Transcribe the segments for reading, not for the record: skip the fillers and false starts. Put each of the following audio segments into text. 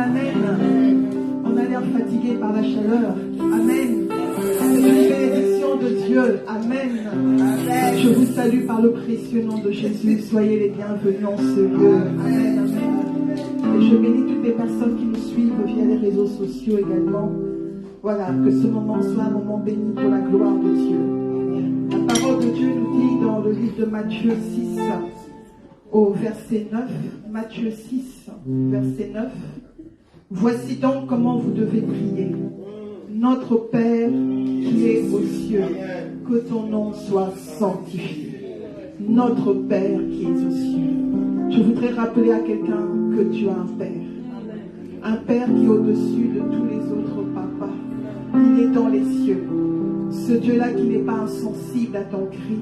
amen. On a l'air fatigué par la chaleur. Amen. C'est une bénédiction de Dieu. Amen. Je vous salue par le précieux nom de Jésus. Soyez les bienvenus en ce lieu. Amen. Et je bénis toutes les personnes qui nous suivent via les réseaux sociaux également. Voilà, que ce moment soit un moment béni pour la gloire de Dieu. La parole de Dieu nous dit dans le livre de Matthieu 6, au verset 9, Matthieu 6, verset 9, « Voici donc comment vous devez prier. Notre Père qui est aux cieux, que ton nom soit sanctifié. Notre Père qui est aux cieux. » Je voudrais rappeler à quelqu'un que tu as un Père. Un Père qui est au-dessus de tous les autres papas. Il est dans les cieux. Ce Dieu-là qui n'est pas insensible à ton cri.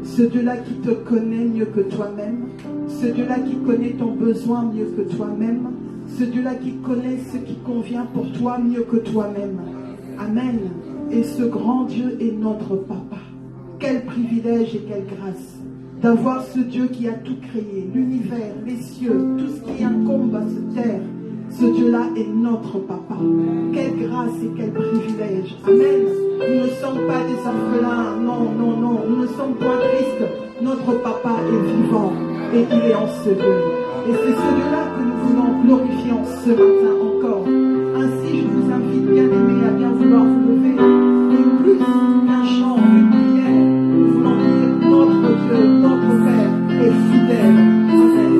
Ce Dieu-là qui te connaît mieux que toi-même. Ce Dieu-là qui connaît ton besoin mieux que toi-même. Ce Dieu-là qui connaît ce qui convient pour toi mieux que toi-même. Amen. Et ce grand Dieu est notre papa. Quel privilège et quelle grâce d'avoir ce Dieu qui a tout créé, l'univers, les cieux, tout ce qui incombe à cette terre. Ce Dieu-là est notre papa. Quelle grâce et quel privilège. Amen. Nous ne sommes pas des orphelins. Non, non, non. Nous ne sommes pas tristes. Notre papa est vivant et il est en ce lieu. Et c'est ce Dieu-là que nous voulons glorifier en ce matin encore. Ainsi, je vous invite, bien-aimés, à bien vouloir vous lever. Et plus qu'un chant, une prière, nous voulons dire notre Dieu, notre Père est fidèle. Amen.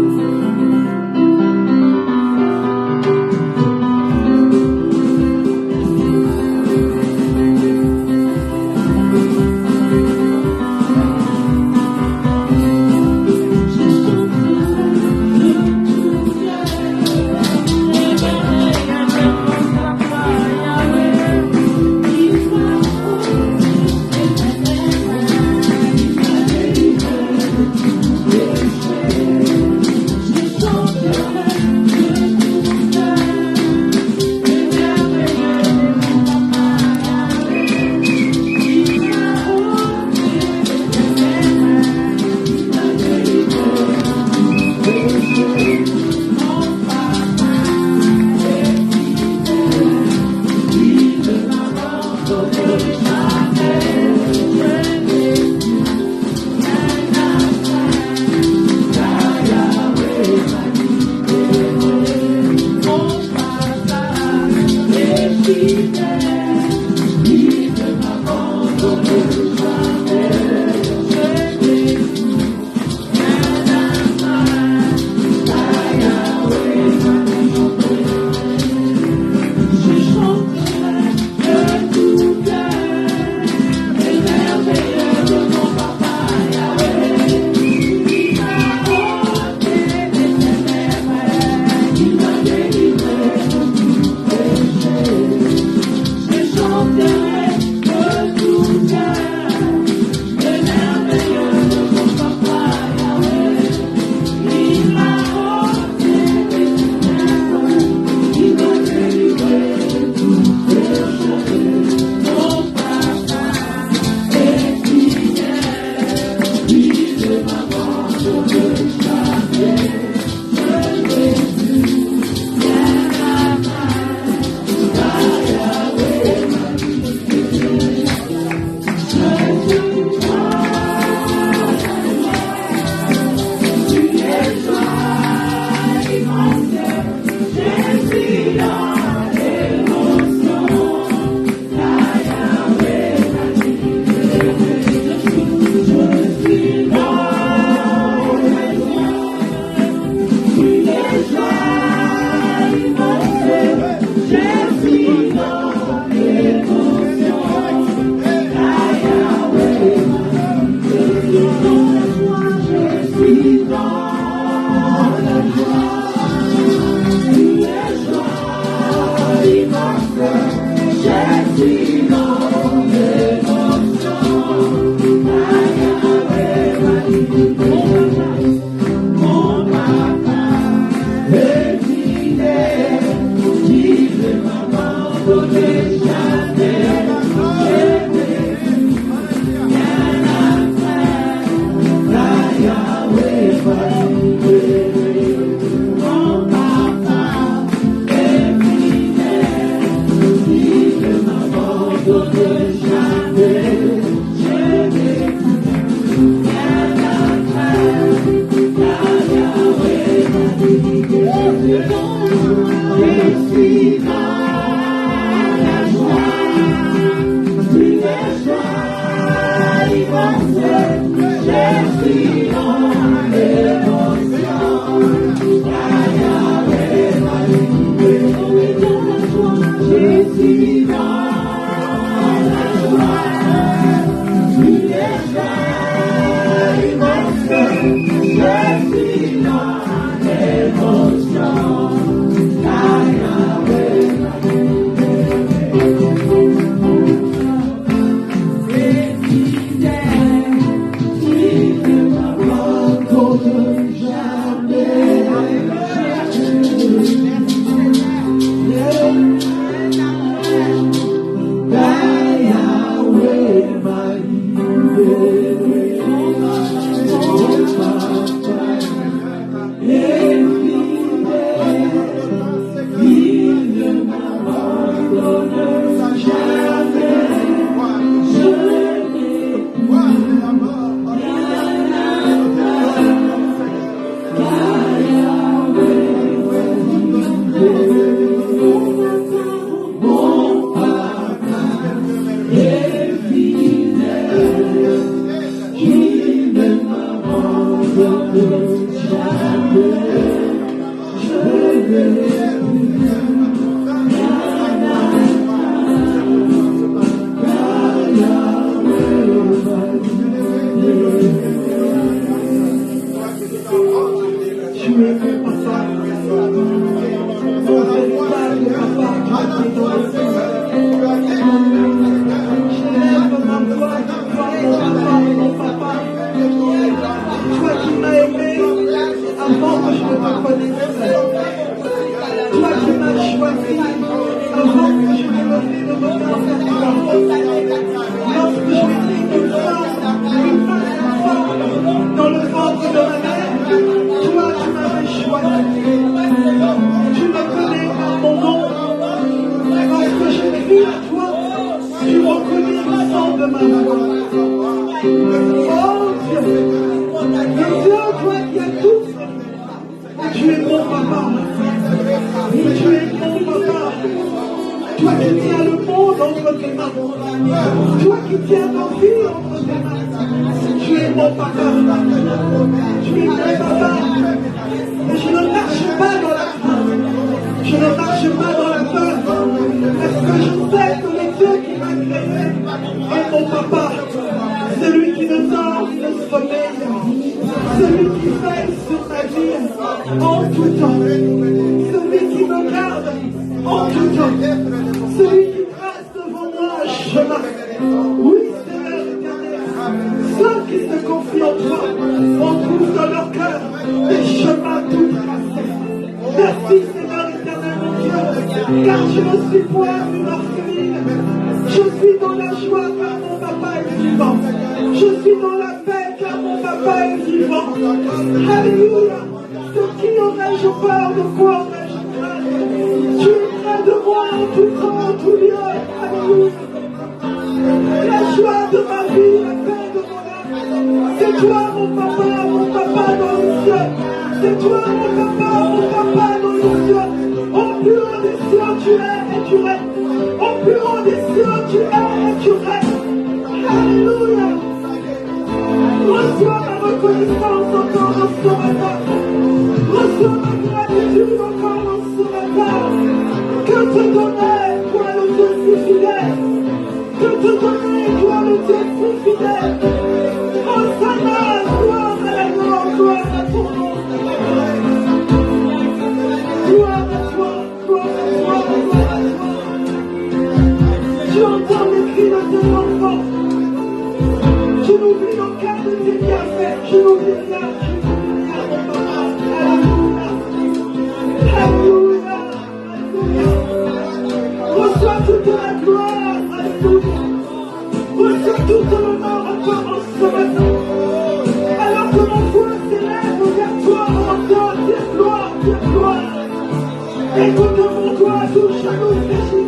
Écoute mon toi, touche à nos péchés.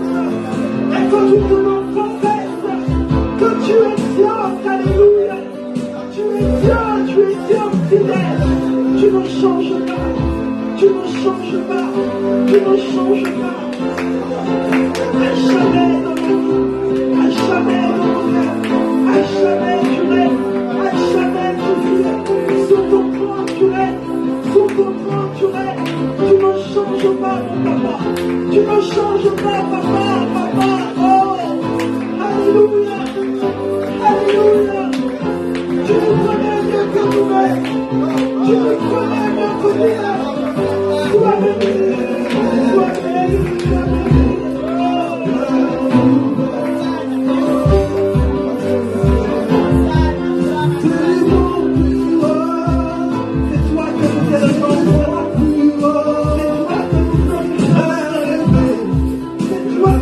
Écoute tout le monde, Tu es Dieu, alléluia. Tu es Dieu fidèle. Tu ne changes pas. Tu ne changes pas. Tu ne changes pas. À jamais dans nos vies. À jamais dans nos cœurs. À jamais tu règnes. À jamais tu vis. Sur ton trône tu règnes. Sur ton trône tu règnes. Tu ne changes pas, mon papa. Tu ne changes pas, papa, papa. Oh, alléluia. Alléluia. Tu me connais mieux que nous-mêmes. Tu me connais mieux que nous-mêmes. Sois béni. Sois béni. Sois béni. C'est toi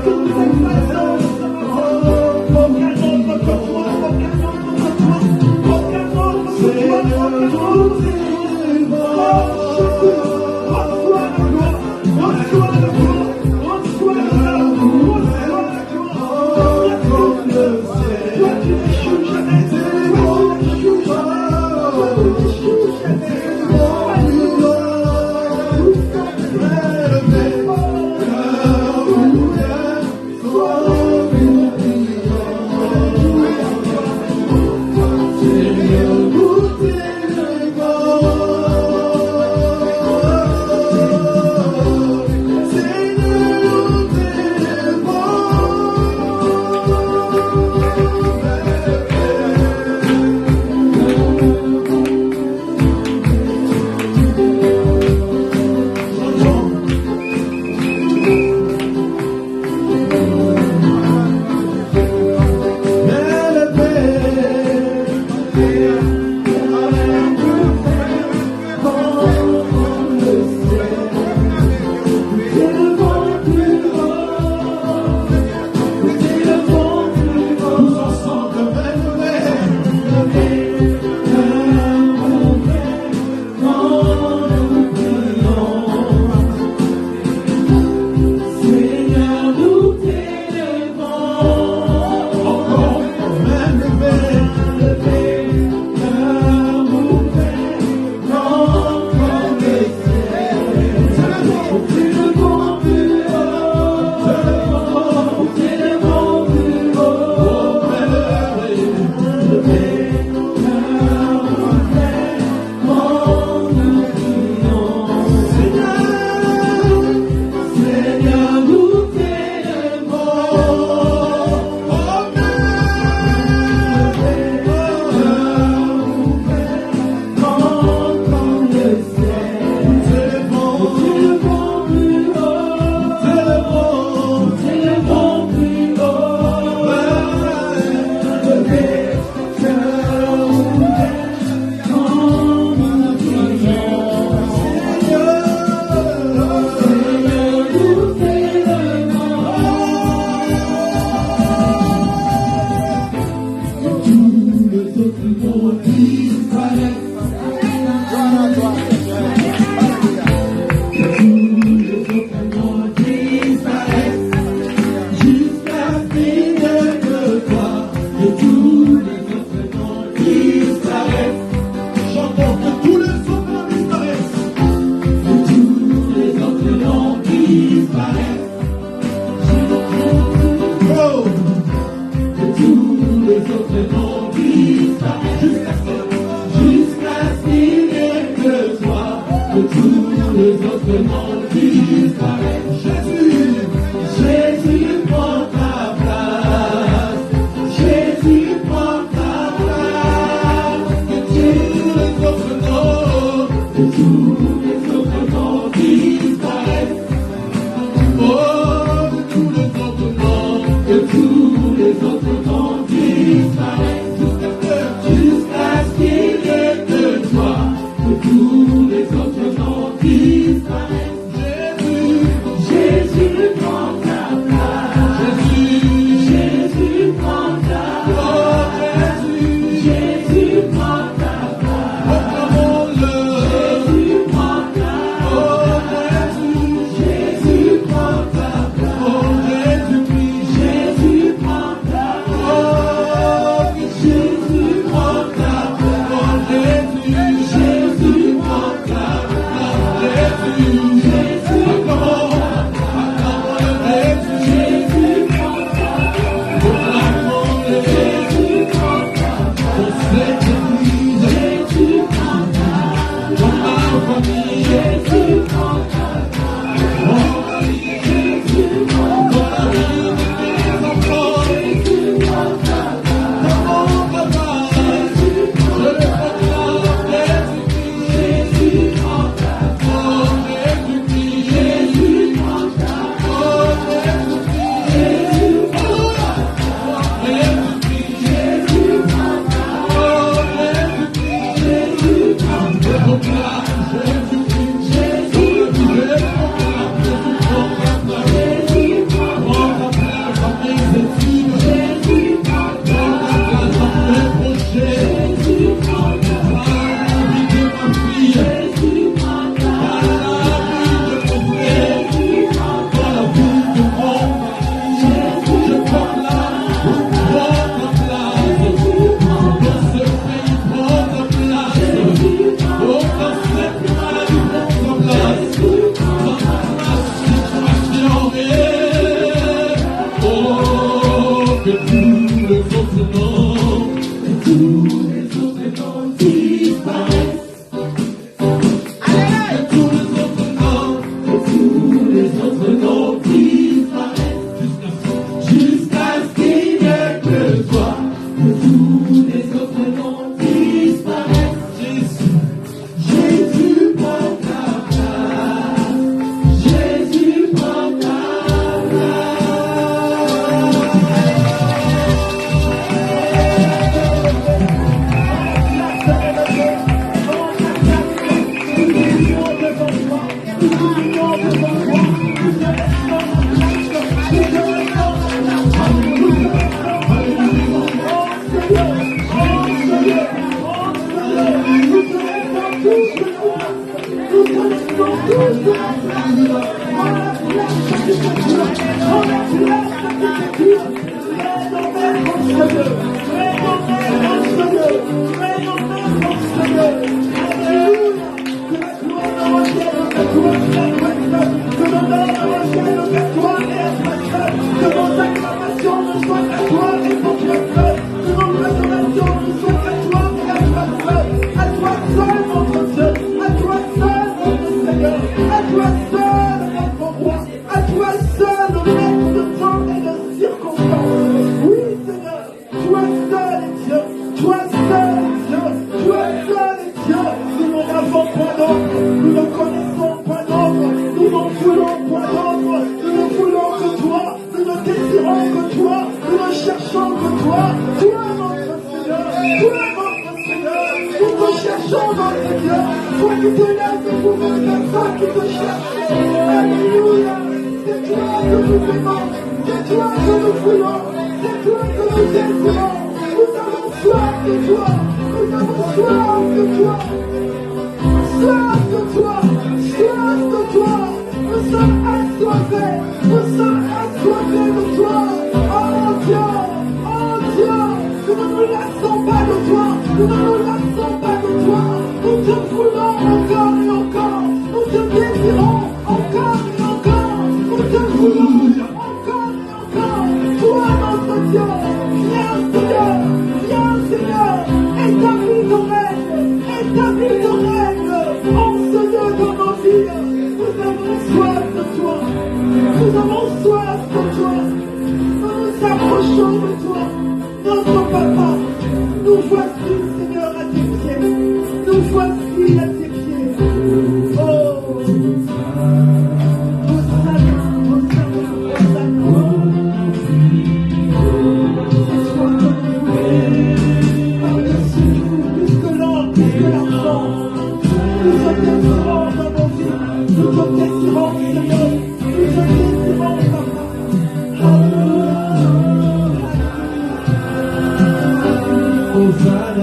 Hosanna.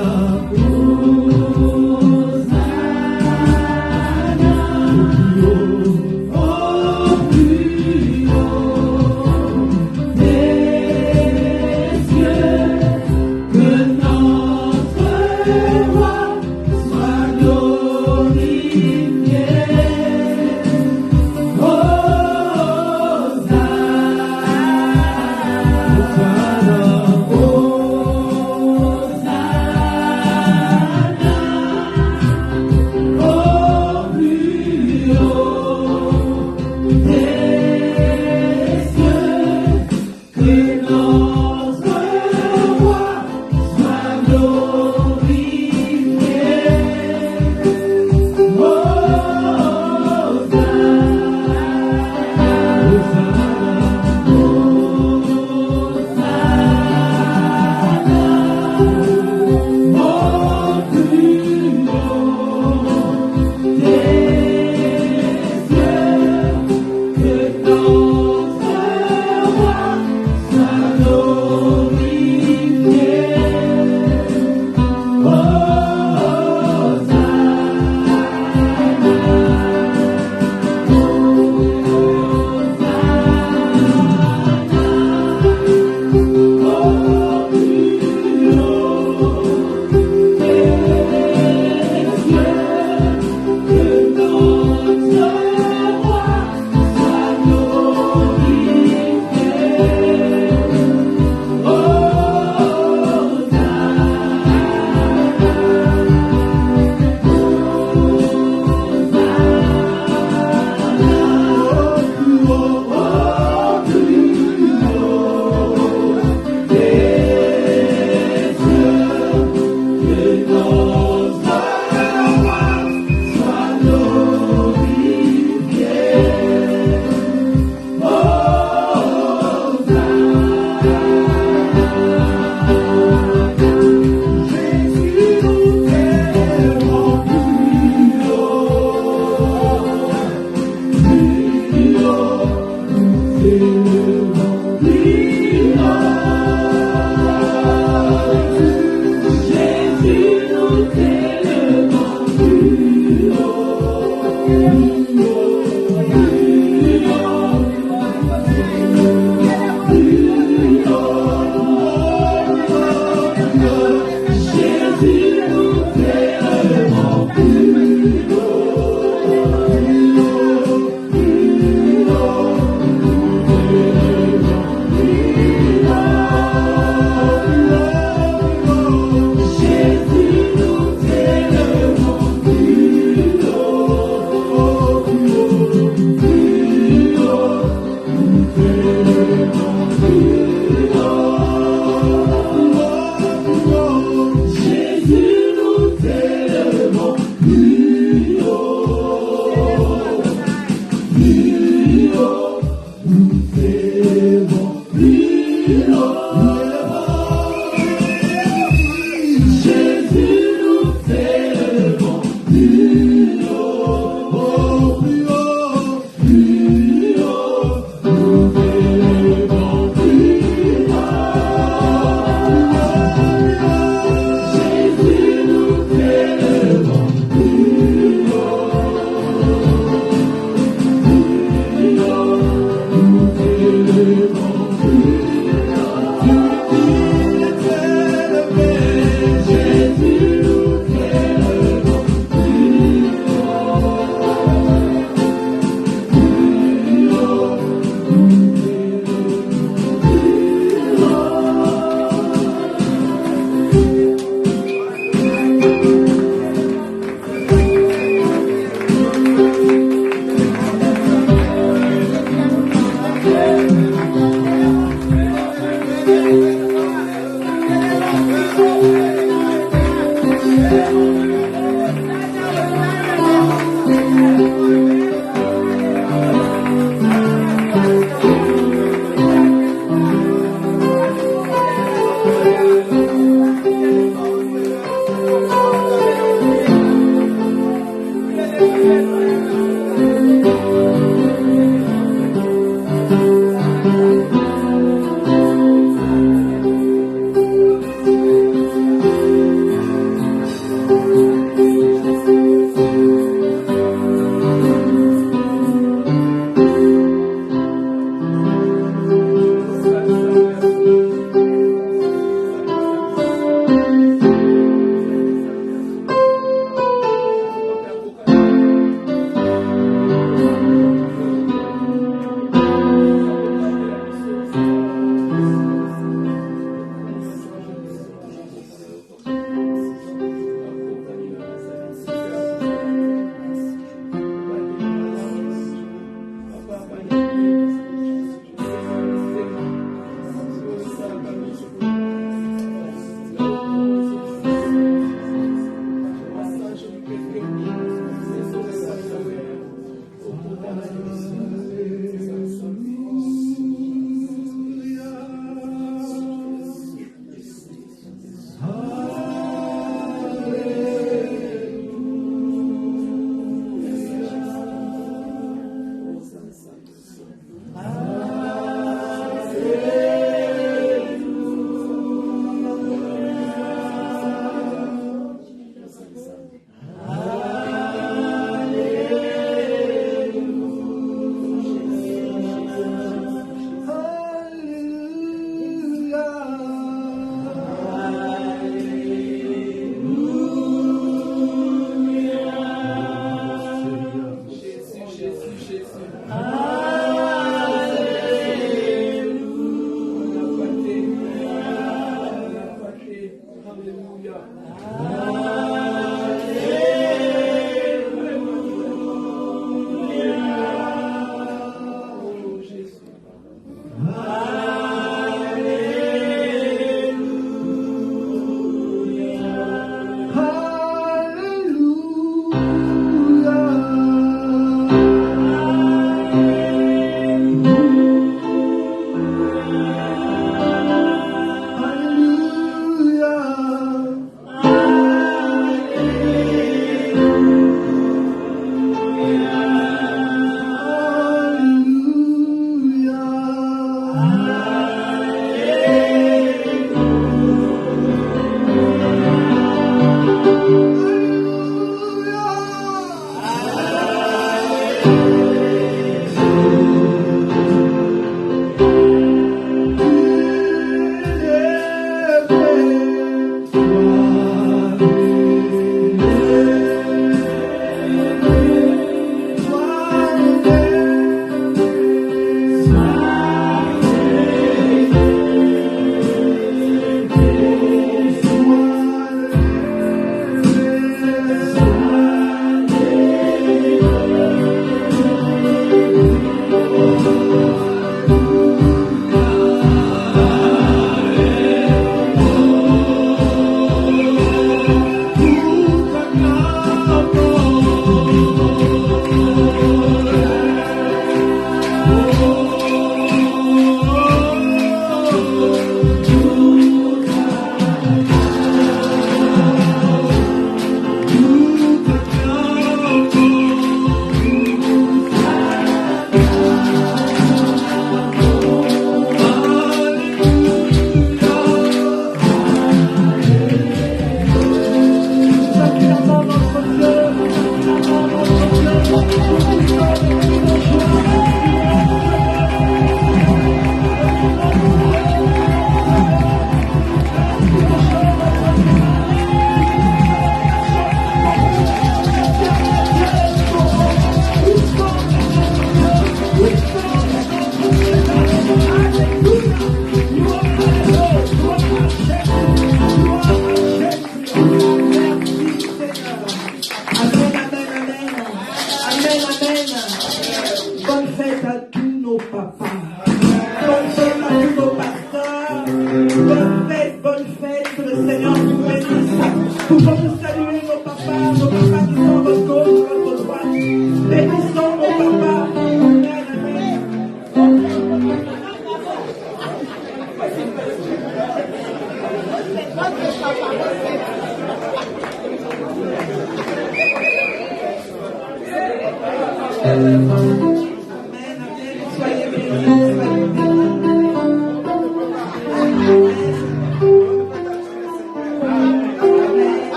Oh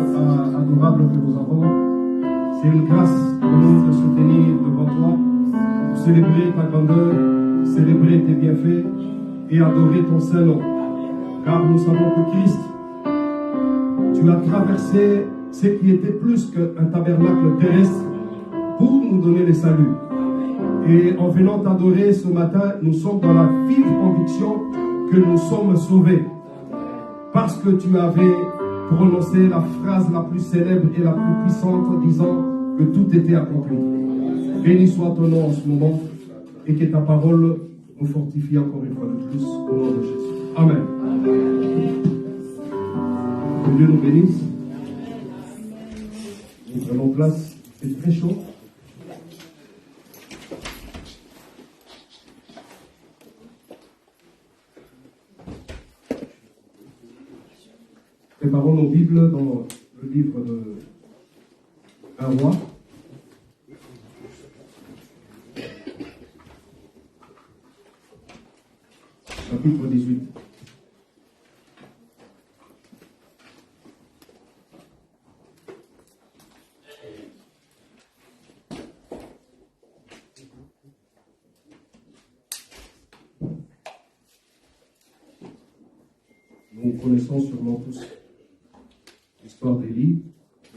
adorable que nous avons. C'est une grâce pour nous de se tenir devant toi, pour célébrer ta grandeur, célébrer tes bienfaits et adorer ton saint nom. Car nous savons que Christ, tu as traversé ce qui était plus qu'un tabernacle terrestre pour nous donner le salut. Et en venant t'adorer ce matin, nous sommes dans la vive conviction que nous sommes sauvés. Parce que tu avais prononcé la phrase la plus célèbre et la plus puissante disant que tout était accompli. Béni soit ton nom en ce moment et que ta parole nous fortifie encore une fois de plus au nom de Jésus. Amen. Que Dieu nous bénisse. Nous prenons place. C'est très chaud. Préparons nos Bibles dans le livre de 1 roi. Chapitre 18. Nous connaissons sûrement tous l'histoire d'Élie,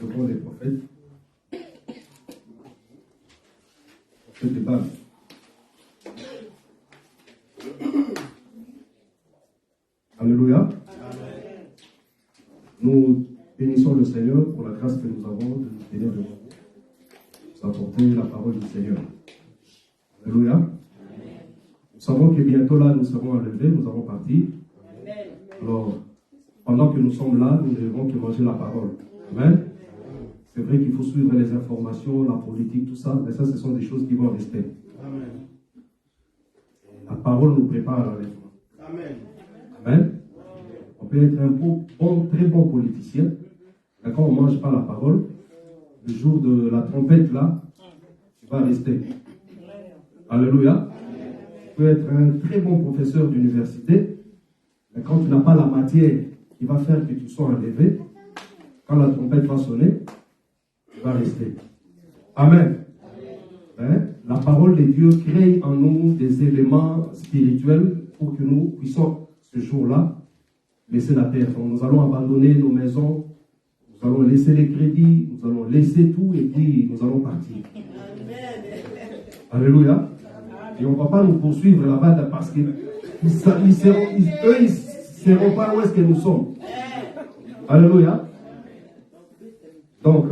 devant les prophètes de Baal. Alléluia. Nous bénissons le Seigneur pour la grâce que nous avons de nous tenir devant vous, nous apporter la parole du Seigneur. Alléluia. Nous savons que bientôt là, nous serons enlevés, nous allons partir. Alors, pendant que nous sommes là, nous ne devons que manger la parole. Amen. C'est vrai qu'il faut suivre les informations, la politique, tout ça, mais ça, ce sont des choses qui vont rester. Amen. La parole nous prépare à l'enlèvement. Amen. Amen. On peut être un très bon politicien, mais quand on ne mange pas la parole, le jour de la trompette, là, tu vas rester. Alléluia. Tu peux être un très bon professeur d'université, mais quand tu n'as pas la matière qui va faire que tu sois enlevé, quand la trompette va sonner, tu vas rester. Amen. Hein? La parole de Dieu crée en nous des éléments spirituels pour que nous puissions, ce jour-là, laisser la terre. Donc, nous allons abandonner nos maisons, nous allons laisser les crédits, nous allons laisser tout et puis nous allons partir. Alléluia. Et on ne va pas nous poursuivre là-bas parce que eux, ils ne seront pas où est-ce que nous sommes. Alléluia. Donc,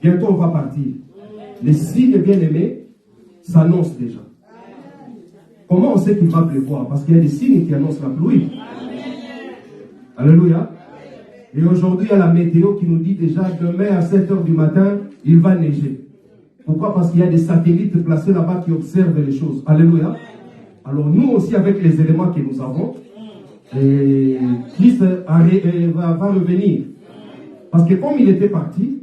bientôt on va partir. Les signes bien-aimés s'annoncent déjà. Comment on sait qu'il va pleuvoir? Parce qu'il y a des signes qui annoncent la pluie. Alléluia. Et aujourd'hui, il y a la météo qui nous dit déjà demain à 7h du matin, il va neiger. Pourquoi? Parce qu'il y a des satellites placés là-bas qui observent les choses. Alléluia. Alors nous aussi, avec les éléments que nous avons, Christ va revenir. Parce que comme il était parti,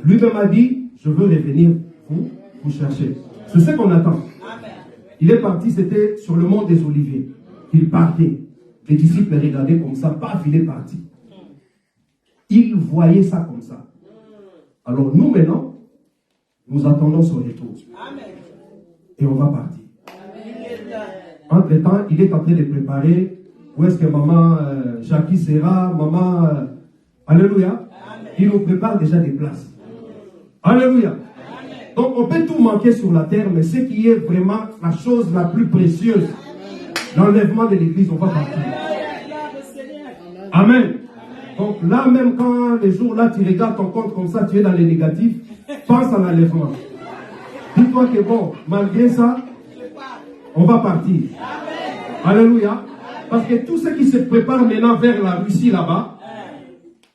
lui-même a dit, je veux revenir vous chercher. C'est ce qu'on attend. Il est parti, c'était sur le mont des Oliviers. Il partait. Les disciples regardaient comme ça, paf, il est parti. Ils voyaient ça comme ça. Alors nous maintenant, nous attendons son retour. Et on va partir. Entre-temps, il est en train de préparer où est-ce que maman Jackie sera, maman... Alléluia. Il nous prépare déjà des places. Alléluia. Donc on peut tout manquer sur la terre, mais ce qui est vraiment la chose la plus précieuse, l'enlèvement de l'église, on va partir. Amen. Donc là même quand les jours là tu regardes ton compte comme ça, tu es dans les négatifs, pense à l'enlèvement. Dis-toi que bon, malgré ça, on va partir. Alléluia. Parce que tout ce qui se prépare maintenant vers la Russie là-bas,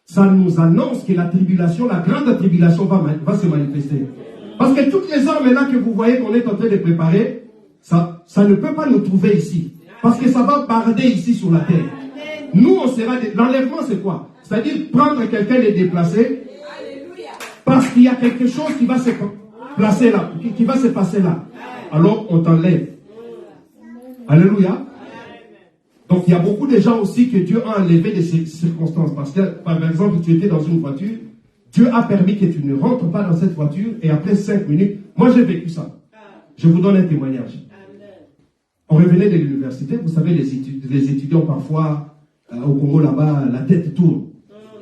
ça nous annonce que la tribulation, la grande tribulation va se manifester. Parce que toutes les armes là que vous voyez qu'on est en train de préparer, ça ne peut pas nous trouver ici. Parce que ça va barder ici sur la terre. Nous, on sera... L'enlèvement, c'est quoi? C'est-à-dire prendre quelqu'un et le déplacer. Parce qu'il y a quelque chose qui va se placer là, qui va se passer là. Alors, on t'enlève. Alléluia. Donc il y a beaucoup de gens aussi que Dieu a enlevé de ces circonstances. Parce que, par exemple, tu étais dans une voiture, Dieu a permis que tu ne rentres pas dans cette voiture et après 5 minutes, moi j'ai vécu ça. Je vous donne un témoignage. On revenait de l'université, vous savez, les étudiants parfois, au Congo là-bas, la tête tourne.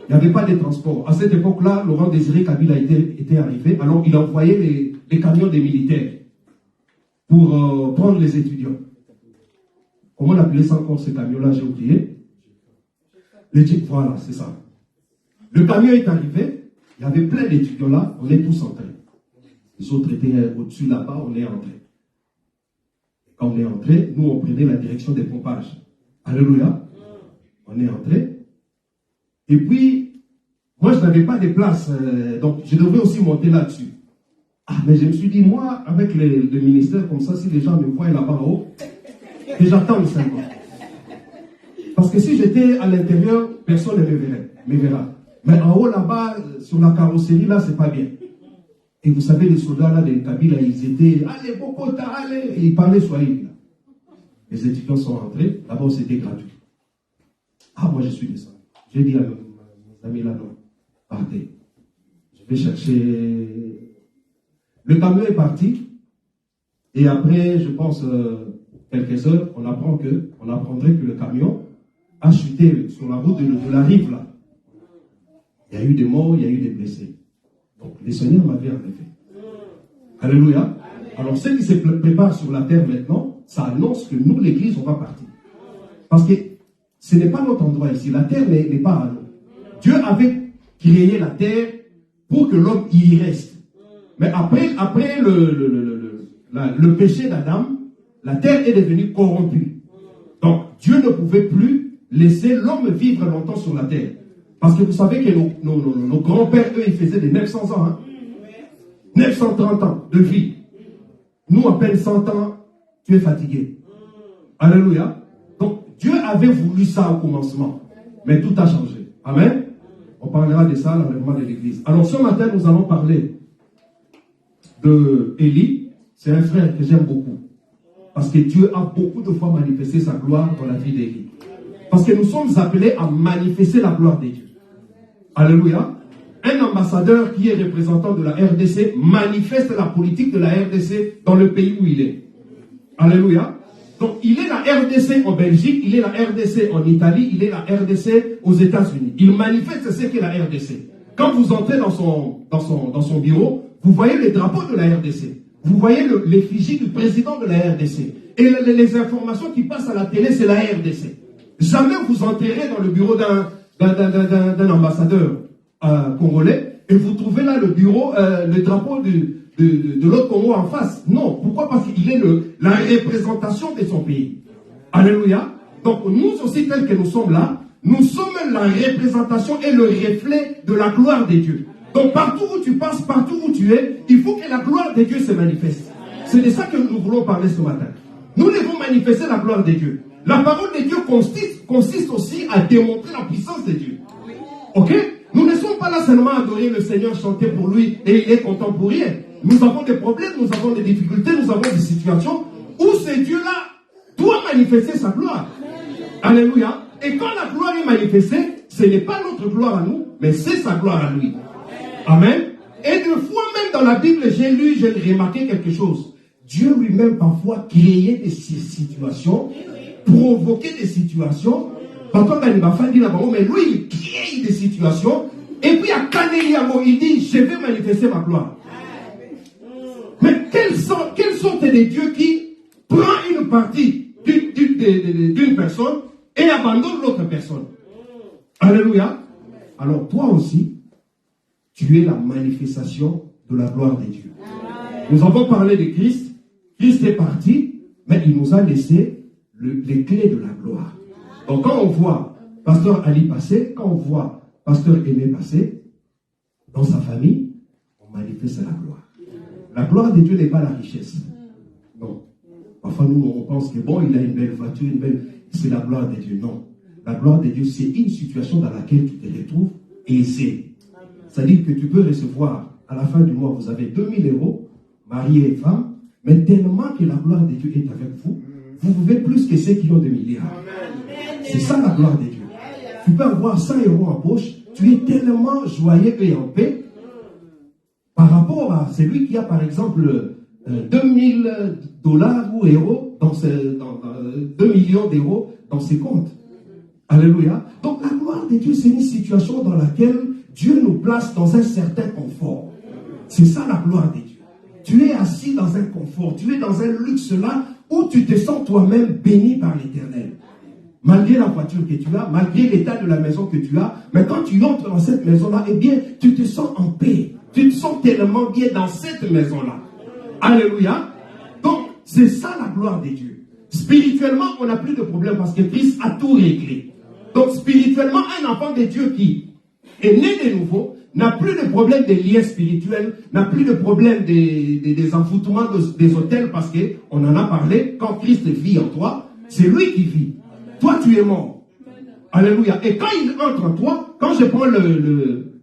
Il n'y avait pas de transport. À cette époque-là, Laurent Désiré Kabila était arrivé, alors il envoyait les camions des militaires pour prendre les étudiants. Comment on appelait ça encore ce camion-là, j'ai oublié. Le Jeep, voilà, c'est ça. Le camion est arrivé, il y avait plein d'étudiants là, on est tous entrés. Les autres étaient au-dessus là-bas, on est entrés. Quand on est entré, nous on prenait la direction des pompages. Alléluia. On est entré. Et puis, moi je n'avais pas de place, donc je devrais aussi monter là-dessus. Ah, mais je me suis dit, moi, avec le ministère comme ça, si les gens me voient là-bas en haut, que j'attends 5 ans. Parce que si j'étais à l'intérieur, personne ne me verra. Mais en haut là-bas, sur la carrosserie, là, c'est pas bien. Et vous savez, les soldats là, des Kabila, ils étaient, allez, Bokota, allez, et ils parlaient Swahili. Les étudiants sont rentrés, là-bas c'était gratuit. Ah, moi je suis descendu. J'ai dit à mes amis là, non, partez. Je vais chercher. Le camion est parti, et après, je pense, quelques heures, on apprendrait que le camion a chuté sur la route de la rive là. Il y a eu des morts, il y a eu des blessés. Donc, le Seigneur m'avait enlevé. Alléluia. Alors, ceux qui se préparent sur la terre maintenant, ça annonce que nous, l'église, on va partir. Parce que ce n'est pas notre endroit ici. La terre n'est pas à nous. Dieu avait créé la terre pour que l'homme y reste. Mais après le péché d'Adam, la terre est devenue corrompue. Donc, Dieu ne pouvait plus laisser l'homme vivre longtemps sur la terre. Parce que vous savez que nos grands-pères, eux, ils faisaient des 900 ans. Hein? 930 ans de vie. Nous, à peine 100 ans, tu es fatigué. Alléluia. Donc, Dieu avait voulu ça au commencement. Mais tout a changé. Amen. On parlera de ça, l'enlèvement de l'église. Alors, ce matin, nous allons parler de Élie. C'est un frère que j'aime beaucoup. Parce que Dieu a beaucoup de fois manifesté sa gloire dans la vie d'Élie. Parce que nous sommes appelés à manifester la gloire de Dieu. Alléluia. Un ambassadeur qui est représentant de la RDC manifeste la politique de la RDC dans le pays où il est. Alléluia. Donc, il est la RDC en Belgique, il est la RDC en Italie, il est la RDC aux États-Unis. Il manifeste ce qu'est la RDC. Quand vous entrez dans son bureau, vous voyez les drapeaux de la RDC. Vous voyez l'effigie du président de la RDC. Et les informations qui passent à la télé, c'est la RDC. Jamais vous entrerez dans le bureau d'un ambassadeur congolais et vous trouvez là le drapeau de l'autre Congo en face. Non. Pourquoi? Parce qu'il est la représentation de son pays. Alléluia. Donc nous aussi, tels que nous sommes là, nous sommes la représentation et le reflet de la gloire de Dieu. Donc partout où tu passes, partout où tu es, il faut que la gloire de Dieu se manifeste. C'est de ça que nous voulons parler ce matin. Nous devons manifester la gloire de Dieu. La parole de Dieu consiste aussi à démontrer la puissance de Dieu. Ok? Nous ne sommes pas là seulement à adorer le Seigneur, chanter pour lui et il est content pour rien. Nous avons des problèmes, nous avons des difficultés, nous avons des situations où ce Dieu-là doit manifester sa gloire. Alléluia. Et quand la gloire est manifestée, ce n'est pas notre gloire à nous, mais c'est sa gloire à lui. Amen. Et de fois même dans la Bible, j'ai remarqué quelque chose. Dieu lui-même parfois créait des situations, provoquait des situations. Mais lui, il crée des situations. Et puis à Kaneyamo, il dit, je vais manifester ma gloire. Mais quels sont les dieux qui prennent une partie d'une personne et abandonnent l'autre personne? Alléluia. Alors toi aussi, tu es la manifestation de la gloire de Dieu. Nous avons parlé de Christ. Christ est parti, mais il nous a laissé les clés de la gloire. Donc quand on voit Pasteur Ali passer, quand on voit Pasteur Aimé passer, dans sa famille, on manifeste la gloire. La gloire de Dieu n'est pas la richesse. Non. Parfois nous, on pense que bon, il a une belle voiture, c'est la gloire de Dieu. Non. La gloire de Dieu, c'est une situation dans laquelle tu te retrouves aisé. C'est-à-dire que tu peux recevoir, à la fin du mois, vous avez 2000 euros, marié et femme, mais tellement que la gloire de Dieu est avec vous, vous pouvez plus que ceux qui ont des milliards. C'est ça la gloire de Dieu. Tu peux avoir 100 € en poche, tu es tellement joyeux et en paix par rapport à celui qui a par exemple 2000 $ ou euros, 2 millions d'euros dans ses comptes. Alléluia. Donc la gloire de Dieu, c'est une situation dans laquelle Dieu nous place dans un certain confort. C'est ça la gloire de Dieu. Tu es assis dans un confort, tu es dans un luxe là où tu te sens toi-même béni par l'Éternel. Malgré la voiture que tu as, malgré l'état de la maison que tu as, mais quand tu entres dans cette maison-là, eh bien, tu te sens en paix. Tu te sens tellement bien dans cette maison-là. Alléluia. Donc, c'est ça la gloire de Dieu. Spirituellement, on n'a plus de problème parce que Christ a tout réglé. Donc, spirituellement, un enfant de Dieu qui est né de nouveau n'a plus de problème des liens spirituels, n'a plus de problème des envoûtements des autels parce qu'on en a parlé. Quand Christ vit en toi, c'est lui qui vit. Toi, tu es mort. Alléluia. Et quand il entre en toi, quand je prends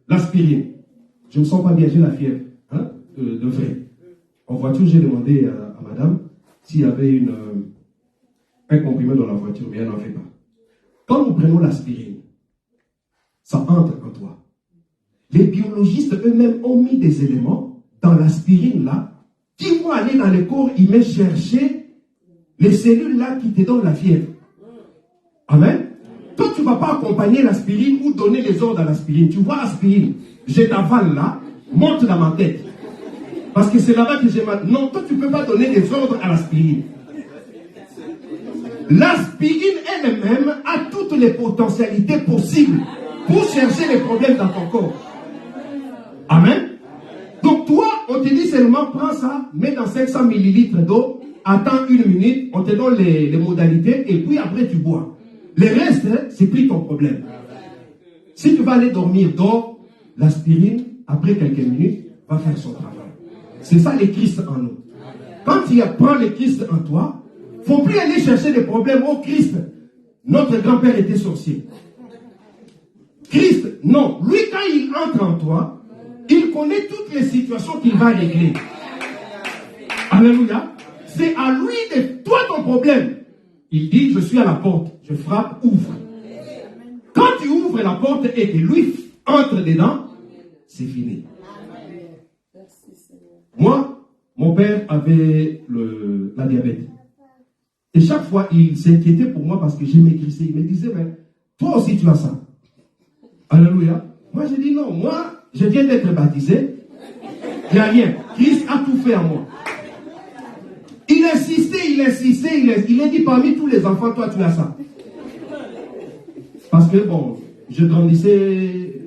l'aspirine, je ne me sens pas bien, j'ai la fièvre, hein, de vrai. En voiture, j'ai demandé à madame s'il y avait un comprimé dans la voiture, mais elle n'en fait pas. Quand nous prenons l'aspirine, ça entre en toi. Les biologistes eux-mêmes ont mis des éléments dans l'aspirine là, qui vont aller dans le corps, ils vont chercher les cellules là qui te donnent la fièvre. Amen. Toi, tu ne vas pas accompagner l'aspirine ou donner les ordres à l'aspirine. Tu vois l'aspirine, je t'avale là, monte dans ma tête. Parce que c'est là-bas que j'ai mal. Non, toi, tu ne peux pas donner des ordres à l'aspirine. L'aspirine elle-même a toutes les potentialités possibles pour chercher les problèmes dans ton corps. Amen. Donc toi, on te dit seulement, prends ça, mets dans 500 ml d'eau, attends 1 minute, on te donne les modalités et puis après tu bois. Le reste, c'est plus ton problème. Si tu vas aller dormir, dors, l'aspirine, après quelques minutes, va faire son travail. C'est ça le Christ en nous. Quand tu apprends le Christ en toi, il ne faut plus aller chercher des problèmes. Oh Christ, notre grand-père était sorcier. Christ, non. Lui, quand il entre en toi, il connaît toutes les situations qu'il va régler. Alléluia. C'est à lui de toi ton problème. Il dit, je suis à la porte, je frappe, ouvre. Quand tu ouvres la porte et que lui entre dedans, c'est fini. Moi, mon père avait la diabète. Et chaque fois, il s'inquiétait pour moi parce que je maigrissais. Il me disait, mais toi aussi tu as ça. Alléluia. Moi, j'ai dit non, moi, je viens d'être baptisé. Il n'y a rien. Christ a tout fait à moi. Il insistait. Il a dit parmi tous les enfants, toi tu as ça. Parce que bon, je grandissais.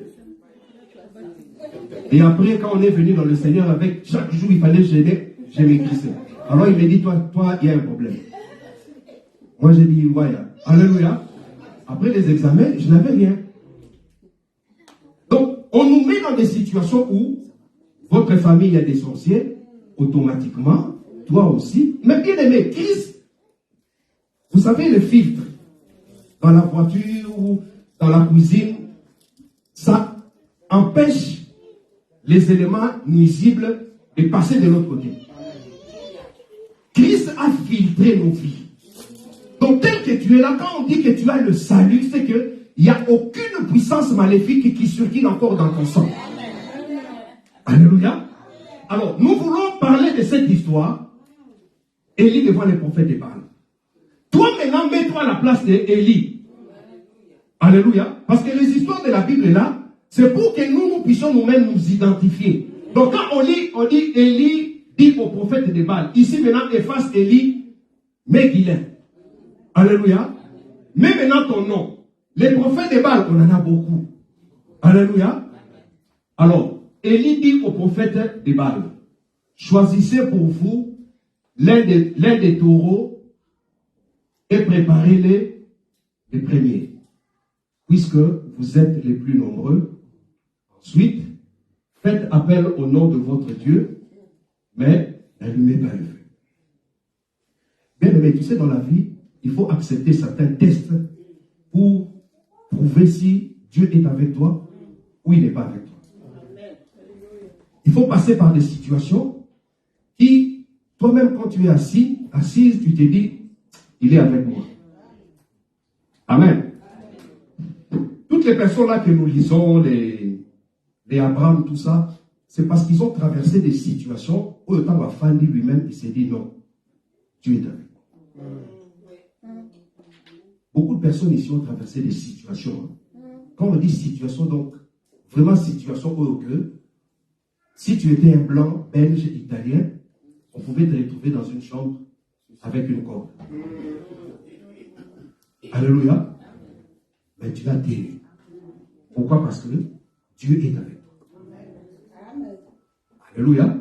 Et après, quand on est venu dans le Seigneur, avec chaque jour, il fallait gêner, je maigrissais. Alors il me dit, toi, il y a un problème. Moi, j'ai dit, ouais, alléluia. Après les examens, je n'avais rien. Donc, on nous met dans des situations où votre famille a des sorciers, automatiquement, toi aussi. Mais bien aimé, Christ, vous savez, le filtre dans la voiture ou dans la cuisine, ça empêche les éléments nuisibles de passer de l'autre côté. Christ a filtré nos vies. Donc, tel que tu es là, quand on dit que tu as le salut, c'est qu'il n'y a aucune puissance maléfique qui circule encore dans ton sang. Alléluia. Alors, nous voulons parler de cette histoire. Élie devant les prophètes de Baal. Toi, maintenant, mets-toi à la place d'Élie. Alléluia. Parce que les histoires de la Bible là, c'est pour que nous puissions nous-mêmes nous identifier. Donc, quand on dit Élie dit au prophète de Baal. Ici, maintenant, efface Élie, mais Guilain. Alléluia. Mets maintenant ton nom. Les prophètes de Baal, on en a beaucoup. Alléluia. Alors, Élie dit au prophète de Baal, choisissez pour vous l'un des taureaux et préparez-les les premiers, puisque vous êtes les plus nombreux. Ensuite, faites appel au nom de votre Dieu, mais n'allumez pas le feu. Bien aimé, tu sais, dans la vie, il faut accepter certains tests pour prouver si Dieu est avec toi ou il n'est pas avec toi. Il faut passer par des situations qui, toi-même, quand tu es assise, tu te dis, il est avec moi. Amen. toutes les personnes là que nous lisons, les Abraham, tout ça, c'est parce qu'ils ont traversé des situations où le temps va Fandi lui-même, il s'est dit non, Dieu est avec moi. Beaucoup de personnes ici ont traversé des situations. Quand on dit situation, donc, vraiment situation où que, si tu étais un blanc, belge, italien, on pouvait te retrouver dans une chambre avec une corde. Alléluia. Mais tu as tenu. Pourquoi? Parce que Dieu est avec toi. Alléluia.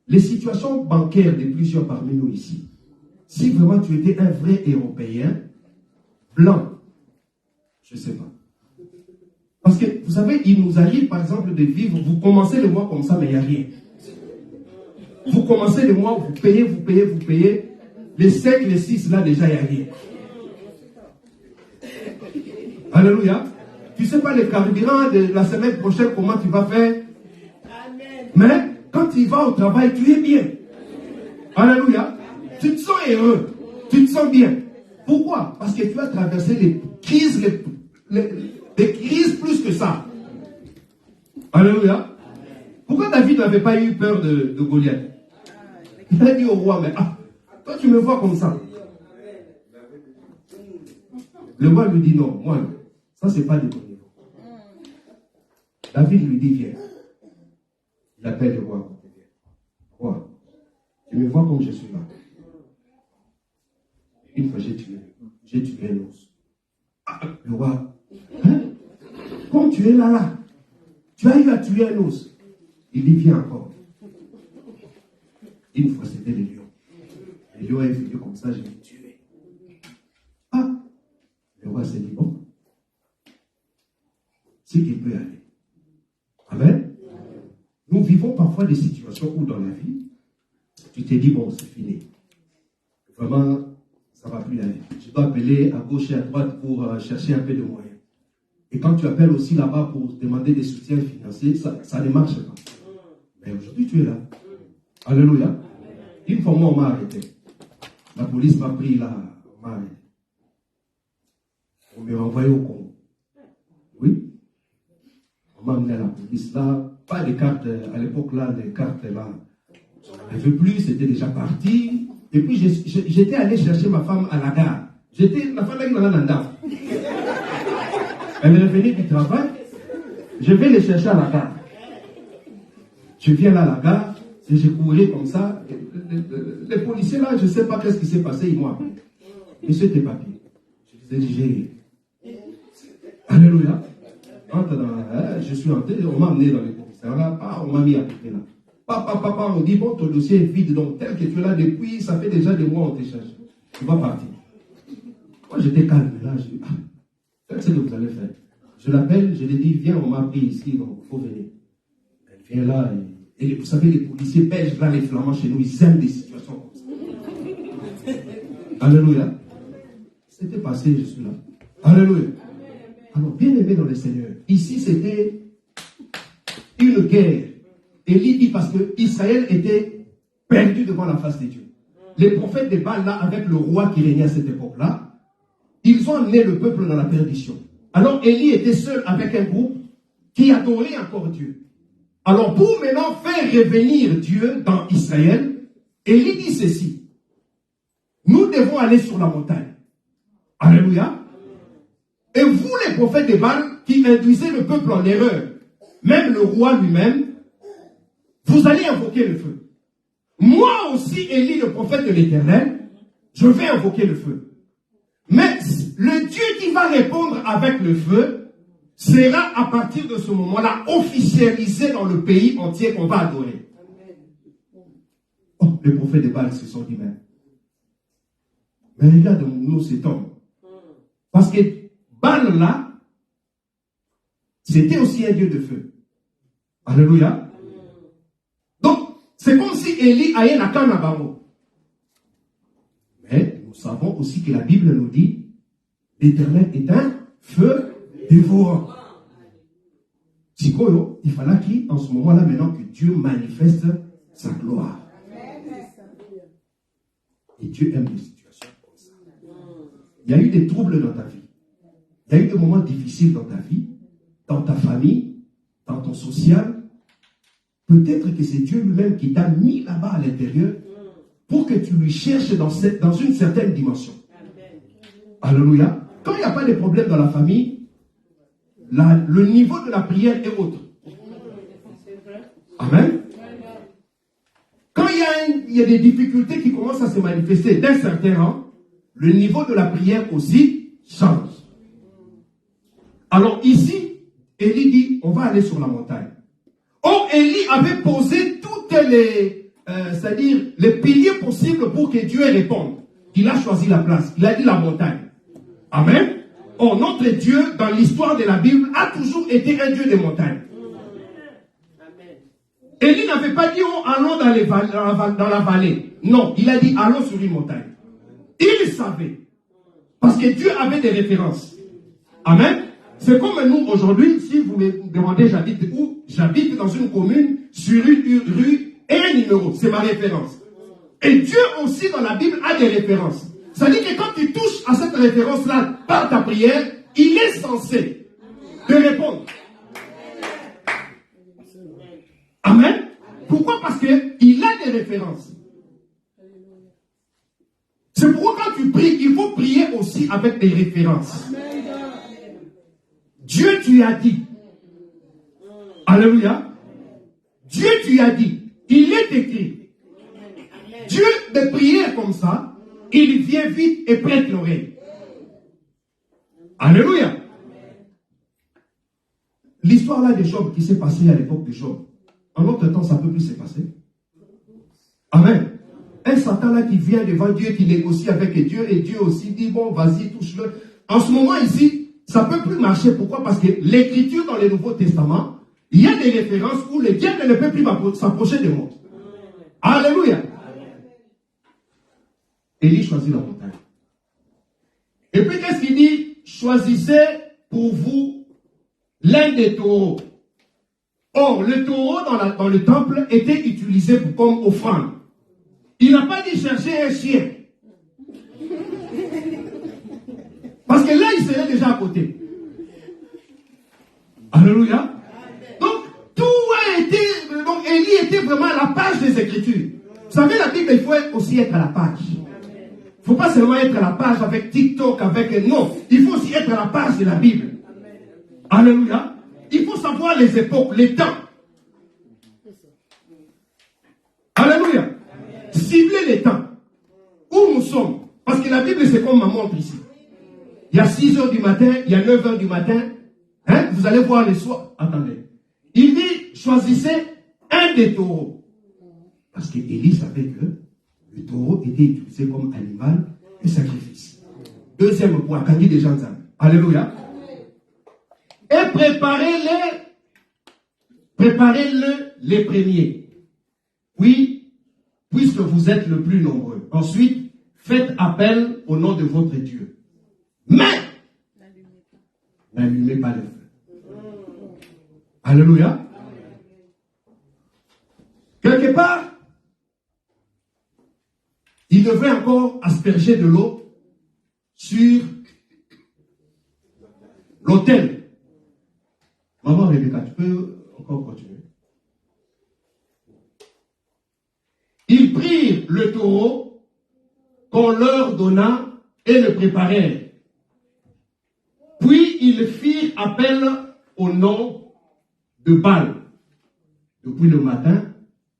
Les situations bancaires de plusieurs parmi nous ici, si vraiment tu étais un vrai Européen, blanc, je ne sais pas. Parce que, vous savez, il nous arrive, par exemple, de vivre, vous commencez le mois comme ça, mais il n'y a rien. Vous commencez le mois, vous payez. Les 5, les 6, là, déjà, il n'y a rien. Alléluia. Tu ne sais pas le carburant de la semaine prochaine, comment tu vas faire. Mais, quand tu vas au travail, tu es bien. Alléluia. Tu te sens heureux. Tu te sens bien. Pourquoi? Parce que tu as traversé les crises, des crises plus que ça. Alléluia. Pourquoi David n'avait pas eu peur de Goliath? Il a dit au roi, mais toi tu me vois comme ça. Le roi lui dit non, moi, ça c'est pas de ton niveau. David lui dit viens. Il appelle le roi. Roi, tu me vois comme je suis là. Une fois j'ai tué un ours. Le roi, hein? Comme tu es là, tu as eu à tuer un ours. Il dit viens encore. Une fois c'était le lion. Le lion est venu comme ça, je l'ai tué. Le roi s'est dit bon, c'est qu'il peut y aller. Amen. Nous vivons parfois des situations où dans la vie, tu t'es dit bon, c'est fini. Vraiment, ça ne va plus aller. Je dois appeler à gauche et à droite pour chercher un peu de moyens. Et quand tu appelles aussi là-bas pour demander des soutiens financiers, ça ne marche pas. Mais aujourd'hui, tu es là. Alléluia. Une fois, moi, on m'a arrêté. La police m'a pris là, on m'a arrêté. On m'a envoyé au Congo. Oui. On m'a amené à la police là. Pas de cartes, à l'époque là, les cartes là. Je n'en avais plus, c'était déjà parti. Et puis j'étais allé chercher ma femme à la gare. La femme qui m'en a. Elle est revenue du travail. Je vais les chercher à la gare. Je viens là à la gare. Et j'ai couru comme ça. Les policiers là, je ne sais pas qu'est-ce qui s'est passé, ils m'ont appelé. Monsieur tes papiers. Je disais, alléluia. Je suis entré, on m'a amené dans les commissaires là. On m'a mis à côté là. Papa, on dit, bon, ton dossier est vide, donc tel que tu es là depuis, ça fait déjà des mois, on te cherche. Tu vas partir. Moi, j'étais calme, là, je dis, faites ce que vous allez faire. Je l'appelle, je lui dis, viens, on m'a pris ici, donc il faut venir. Elle vient là, et vous savez, les policiers belges, là, les flamands chez nous, ils aiment des situations comme ça. Alléluia. C'était passé, je suis là. Alléluia. Alors, bien aimé dans le Seigneur, ici, c'était une guerre. Élie dit parce que Israël était perdu devant la face de Dieu. Les prophètes de Baal, là, avec le roi qui régnait à cette époque-là, ils ont amené le peuple dans la perdition. Alors Élie était seul avec un groupe qui adorait encore Dieu. Alors pour maintenant faire revenir Dieu dans Israël, Élie dit ceci. Nous devons aller sur la montagne. Alléluia. Et vous les prophètes de Baal qui induisez le peuple en erreur, même le roi lui-même, vous allez invoquer le feu. Moi aussi, Élie, le prophète de l'Éternel, je vais invoquer le feu. Mais le Dieu qui va répondre avec le feu sera à partir de ce moment-là officialisé dans le pays entier qu'on va adorer. Oh, les prophètes de Baal se sont dit, mais regarde-nous cet homme. Parce que Baal là, c'était aussi un Dieu de feu. Alléluia. C'est comme si Élie aille la canne à Baro. Mais nous savons aussi que la Bible nous dit l'Éternel est un feu dévorant. Sikoyo, il fallait qu'en ce moment-là, maintenant que Dieu manifeste sa gloire. Et Dieu aime des situations comme ça. Il y a eu des troubles dans ta vie. Il Tu as eu des moments difficiles dans ta vie, dans ta famille, dans ton social. Peut-être que c'est Dieu lui-même qui t'a mis là-bas à l'intérieur pour que tu lui cherches dans une certaine dimension. Alléluia. Quand il n'y a pas de problème dans la famille, le niveau de la prière est autre. Amen. Quand il y a des difficultés qui commencent à se manifester d'un certain rang, le niveau de la prière aussi change. Alors ici, Élie dit, on va aller sur la montagne. Or, Élie avait posé toutes c'est-à-dire les piliers possibles pour que Dieu réponde. Il a choisi la place. Il a dit la montagne. Amen. Or, notre Dieu, dans l'histoire de la Bible, a toujours été un Dieu des montagnes. Élie n'avait pas dit, oh, allons dans la vallée. Non, il a dit, allons sur une montagne. Il savait. Parce que Dieu avait des références. Amen. C'est comme nous aujourd'hui, si vous me demandez j'habite où, j'habite dans une commune, sur une rue et un numéro. C'est ma référence. Et Dieu aussi dans la Bible a des références. Ça dit que quand tu touches à cette référence-là par ta prière, il est censé te répondre. Amen. Pourquoi? Parce qu'il a des références. C'est pourquoi quand tu pries, il faut prier aussi avec des références. Dieu tu as dit. Alléluia. Dieu tu as dit. Il est écrit. Dieu de prier comme ça, il vient vite et prête l'oreille. Alléluia. L'histoire là de Job qui s'est passée à l'époque de Job, en notre temps, ça ne peut plus se passer. Amen. Un Satan là qui vient devant Dieu, qui négocie avec Dieu, et Dieu aussi dit, bon, vas-y, touche-le. En ce moment ici, ça ne peut plus marcher. Pourquoi? Parce que l'écriture dans le Nouveau Testament, il y a des références où le diable ne peut plus s'approcher de moi. Alléluia. Élie choisit la montagne. Et puis qu'est-ce qu'il dit? Choisissez pour vous l'un des taureaux. Or, le taureau dans le temple était utilisé comme offrande. Il n'a pas dit chercher un chien. Parce que là, il serait déjà à côté. Alléluia. Donc, tout a été... Donc, Élie était vraiment à la page des Écritures. Vous savez, la Bible, il faut aussi être à la page. Il ne faut pas seulement être à la page avec TikTok, avec... Non, il faut aussi être à la page de la Bible. Alléluia. Il faut savoir les époques, les temps. Alléluia. Cibler les temps. Où nous sommes. Parce que la Bible, c'est comme ma montre ici. Il y a 6 heures du matin, il y a 9 heures du matin. Hein? Vous allez voir les soirs. Attendez. Il dit, choisissez un des taureaux. Parce que Élie savait que le taureau était utilisé comme animal et sacrifice. Deuxième point, qu'a dit des gens. Alléluia. Et préparez-le les premiers. Oui, puisque vous êtes le plus nombreux. Ensuite, faites appel au nom de votre Dieu. Mais, n'allumez pas le feu. Alléluia. Quelque part, il devrait encore asperger de l'eau sur l'autel. Maman Rebecca, tu peux encore continuer. Ils prirent le taureau qu'on leur donna et le préparèrent. Puis ils firent appel au nom de Baal, depuis le matin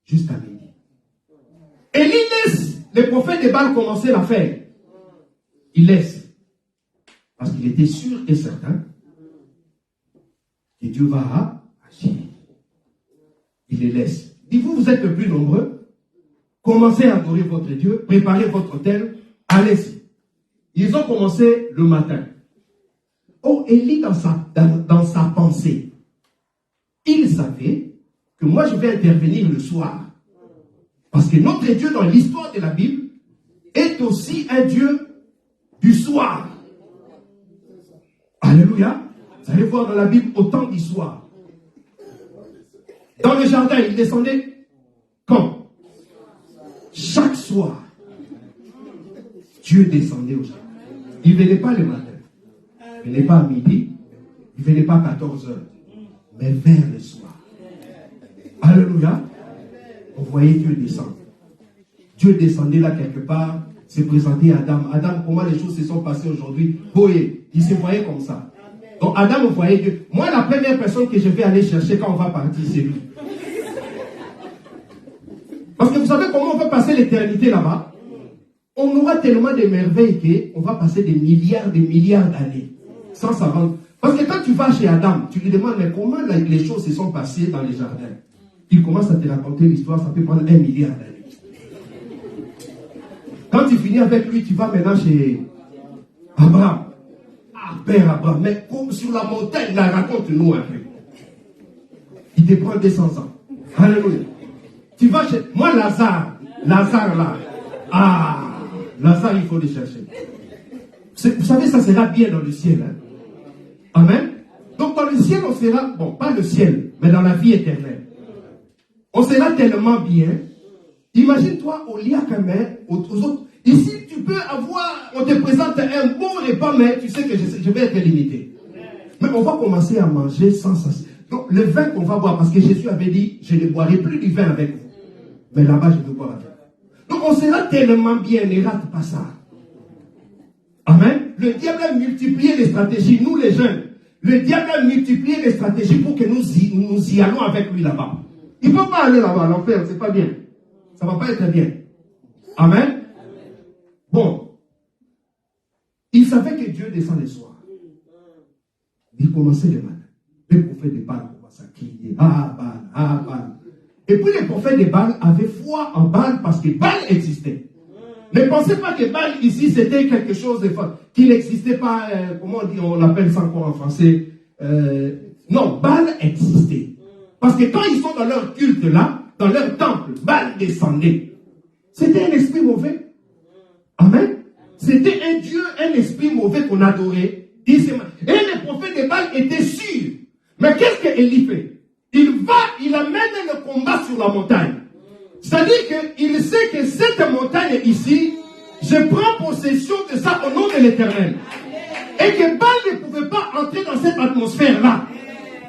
jusqu'à midi. Et il laisse les prophètes de Baal commencer l'affaire. Il laisse. Parce qu'il était sûr et certain que Dieu va agir. Il les laisse. Dites-vous, vous êtes le plus nombreux. Commencez à adorer votre Dieu. Préparez votre autel. Allez-y. Ils ont commencé le matin. Oh, Élie, dans sa pensée, il savait que moi je vais intervenir le soir. Parce que notre Dieu dans l'histoire de la Bible est aussi un Dieu du soir. Alléluia. Vous allez voir dans la Bible autant d'histoires. Dans le jardin, il descendait quand? Chaque soir. Dieu descendait au jardin. Il ne venait pas le matin. Il ne venait pas à midi, il ne venait pas à 14 heures, mais vers le soir. Alléluia. On voyait Dieu descendre. Dieu descendait là quelque part, s'est présenté à Adam. Adam, comment les choses se sont passées aujourd'hui? Voyez, il se voyait comme ça. Donc Adam voyait Dieu. Moi, la première personne que je vais aller chercher quand on va partir, c'est lui. Parce que vous savez comment on va passer l'éternité là-bas? On aura tellement de merveilles qu'on va passer des milliards d'années sans s'en rendre. Parce que quand tu vas chez Adam, tu lui demandes mais comment les choses se sont passées dans les jardins. Il commence à te raconter l'histoire, ça peut prendre 1 milliard d'années. Quand tu finis avec lui, tu vas maintenant chez Abraham. Ah, Père Abraham, mais comme sur la montagne, là, raconte-nous un peu. Il te prend 200 ans. Alléluia. Tu vas chez... Moi, Lazare là. Ah, Lazare, il faut le chercher. Vous savez, ça sera bien dans le ciel. Hein? Amen. Donc, dans le ciel, on sera... Bon, pas le ciel, mais dans la vie éternelle. On sera tellement bien. Imagine-toi au Liakamer, aux autres. Ici, tu peux avoir... On te présente un bon repas, mais tu sais que je vais être limité. Mais on va commencer à manger sans ça. Donc, le vin qu'on va boire, parce que Jésus avait dit, je ne boirai plus du vin avec vous. Mais là-bas, je veux boire avec vous. Donc, on sera tellement bien, ne rate pas ça. Amen. Le diable a multiplié les stratégies, nous les jeunes. Le diable a multiplié les stratégies pour que nous y allons avec lui là-bas. Il ne peut pas aller là-bas, l'enfer, c'est pas bien. Ça ne va pas être bien. Amen. Bon. Il savait que Dieu descend les soirs. Il commençait le matin. Les prophètes de Baal commençaient à crier. Ah, Baal, ah, Baal. Et puis les prophètes de Baal avaient foi en Baal parce que Baal existait. Ne pensez pas que Baal ici c'était quelque chose de qui n'existait pas, comment on l'appelle ça encore en français. Non, Baal existait. Parce que quand ils sont dans leur culte là, dans leur temple, Baal descendait. C'était un esprit mauvais. Amen. C'était un dieu, un esprit mauvais qu'on adorait. Et les prophètes de Baal étaient sûrs. Mais qu'est-ce qu'Élie fait? Il amène le combat sur la montagne. C'est-à-dire qu'il sait que cette montagne ici, je prends possession de ça au nom de l'Éternel. Et que Baal ne pouvait pas entrer dans cette atmosphère-là.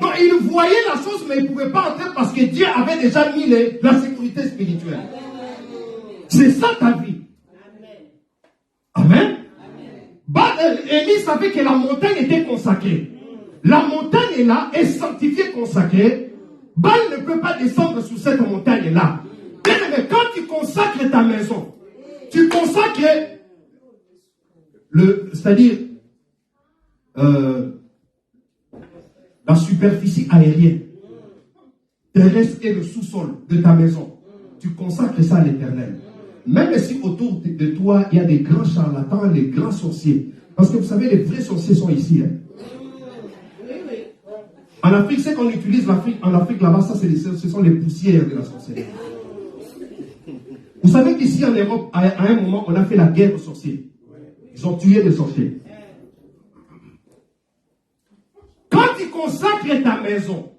Donc il voyait la chose, mais il ne pouvait pas entrer parce que Dieu avait déjà mis la sécurité spirituelle. C'est ça ta vie. Amen. Élie savait que la montagne était consacrée. La montagne est là, est sanctifiée, consacrée. Baal ne peut pas descendre sur cette montagne-là. Mais quand tu consacres ta maison, tu consacres c'est-à-dire la superficie aérienne, terrestre et le sous-sol de ta maison. Tu consacres ça à l'Éternel. Même si autour de toi, il y a des grands charlatans, les grands sorciers. Parce que vous savez, les vrais sorciers sont ici. Hein? En Afrique, c'est qu'on utilise l'Afrique. En Afrique, là-bas, ce sont les poussières de la sorcellerie. Vous savez qu'ici, en Europe, à un moment, on a fait la guerre aux sorciers. Ils ont tué des sorciers. Quand tu consacres ta maison,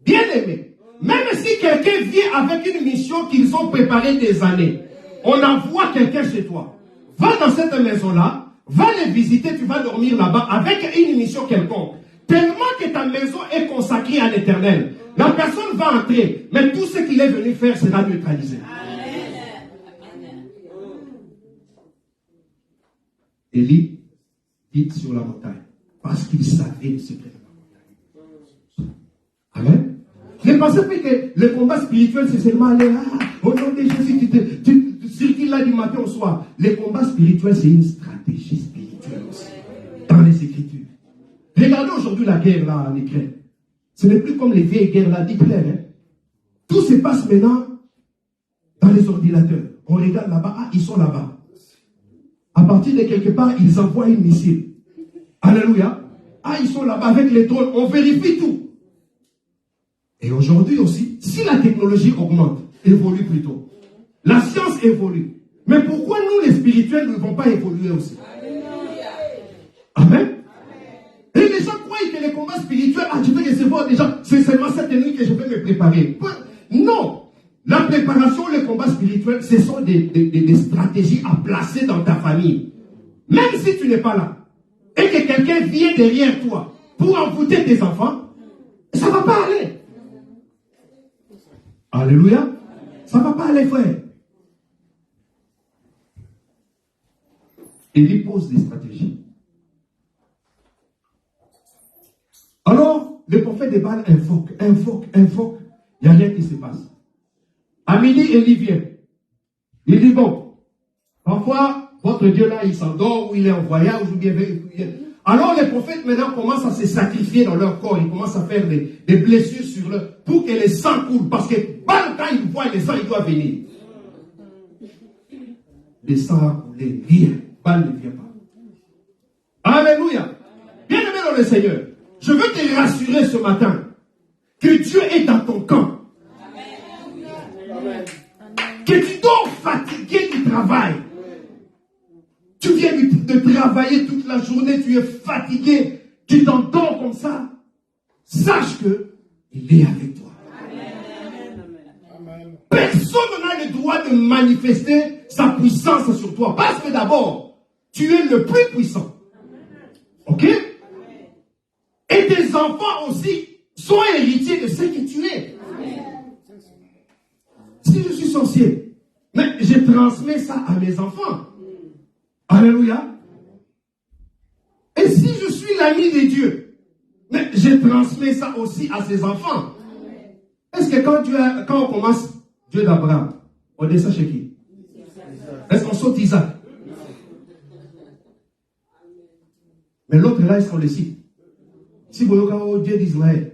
bien aimé, même si quelqu'un vient avec une mission qu'ils ont préparée des années, on envoie quelqu'un chez toi. Va dans cette maison-là, va les visiter, tu vas dormir là-bas avec une mission quelconque. Tellement que ta maison est consacrée à l'Éternel. La personne va entrer, mais tout ce qu'il est venu faire sera neutralisé. Élie dit sur la montagne, parce qu'il savait le secret de la montagne. Amen. Ne pensez pas que le combat spirituel, c'est seulement aller au nom de Jésus, tu circules là du matin au soir. Le combat spirituel, c'est une stratégie spirituelle aussi, dans les Écritures. Regardez aujourd'hui la guerre là en Ukraine. Ce n'est plus comme les vieilles guerres là d'Hitler. Hein. Tout se passe maintenant dans les ordinateurs. On regarde là-bas, ah, ils sont là-bas. À partir de quelque part, ils envoient une missile. Alléluia. Ah, ils sont là-bas avec les drones. On vérifie tout. Et aujourd'hui aussi, si la technologie augmente, évolue plutôt. La science évolue. Mais pourquoi nous, les spirituels, ne vont pas évoluer aussi? Amen. Et les gens croient que les combats spirituels, ah, je vais recevoir déjà, c'est seulement cette nuit que je vais me préparer. Non. La préparation, le combat spirituel, ce sont des stratégies à placer dans ta famille. Même si tu n'es pas là. et que quelqu'un vient derrière toi pour envoûter tes enfants, ça ne va pas aller. Alléluia. Ça ne va pas aller, frère. Élie pose des stratégies. Alors, le prophète de Baal invoque. Il n'y a rien qui se passe. À midi, Élie vient. Il dit, bon, parfois, votre Dieu là, il s'endort ou il est en voyage ou bien. Alors, les prophètes maintenant commencent à se sacrifier dans leur corps. Ils commencent à faire des blessures sur leur, pour que les sangs coulent. Parce que Baal, quand il voit les sangs, il doit venir. Les sangs a coulé, rien. Baal ne vient pas. Alléluia. Bien-aimé dans le Seigneur, je veux te rassurer ce matin que Dieu est dans ton camp. Amen. Que tu dors fatigué du travail. Tu viens de travailler toute la journée, tu es fatigué, tu t'endors comme ça. Sache que il est avec toi. Amen. Personne n'a le droit de manifester sa puissance sur toi. Parce que d'abord, tu es le plus puissant. Ok? Et tes enfants aussi sont héritiers de ce que tu es. Si je suis sorcier, mais je transmets ça à mes enfants. Alléluia. Et si je suis l'ami de Dieu, mais je transmets ça aussi à ses enfants. Est-ce que quand on commence Dieu d'Abraham, on descend chez qui? Est-ce qu'on saute Isaac? Mais l'autre là, est-ce qu'on le cite? Si vous voyez au Dieu d'Israël.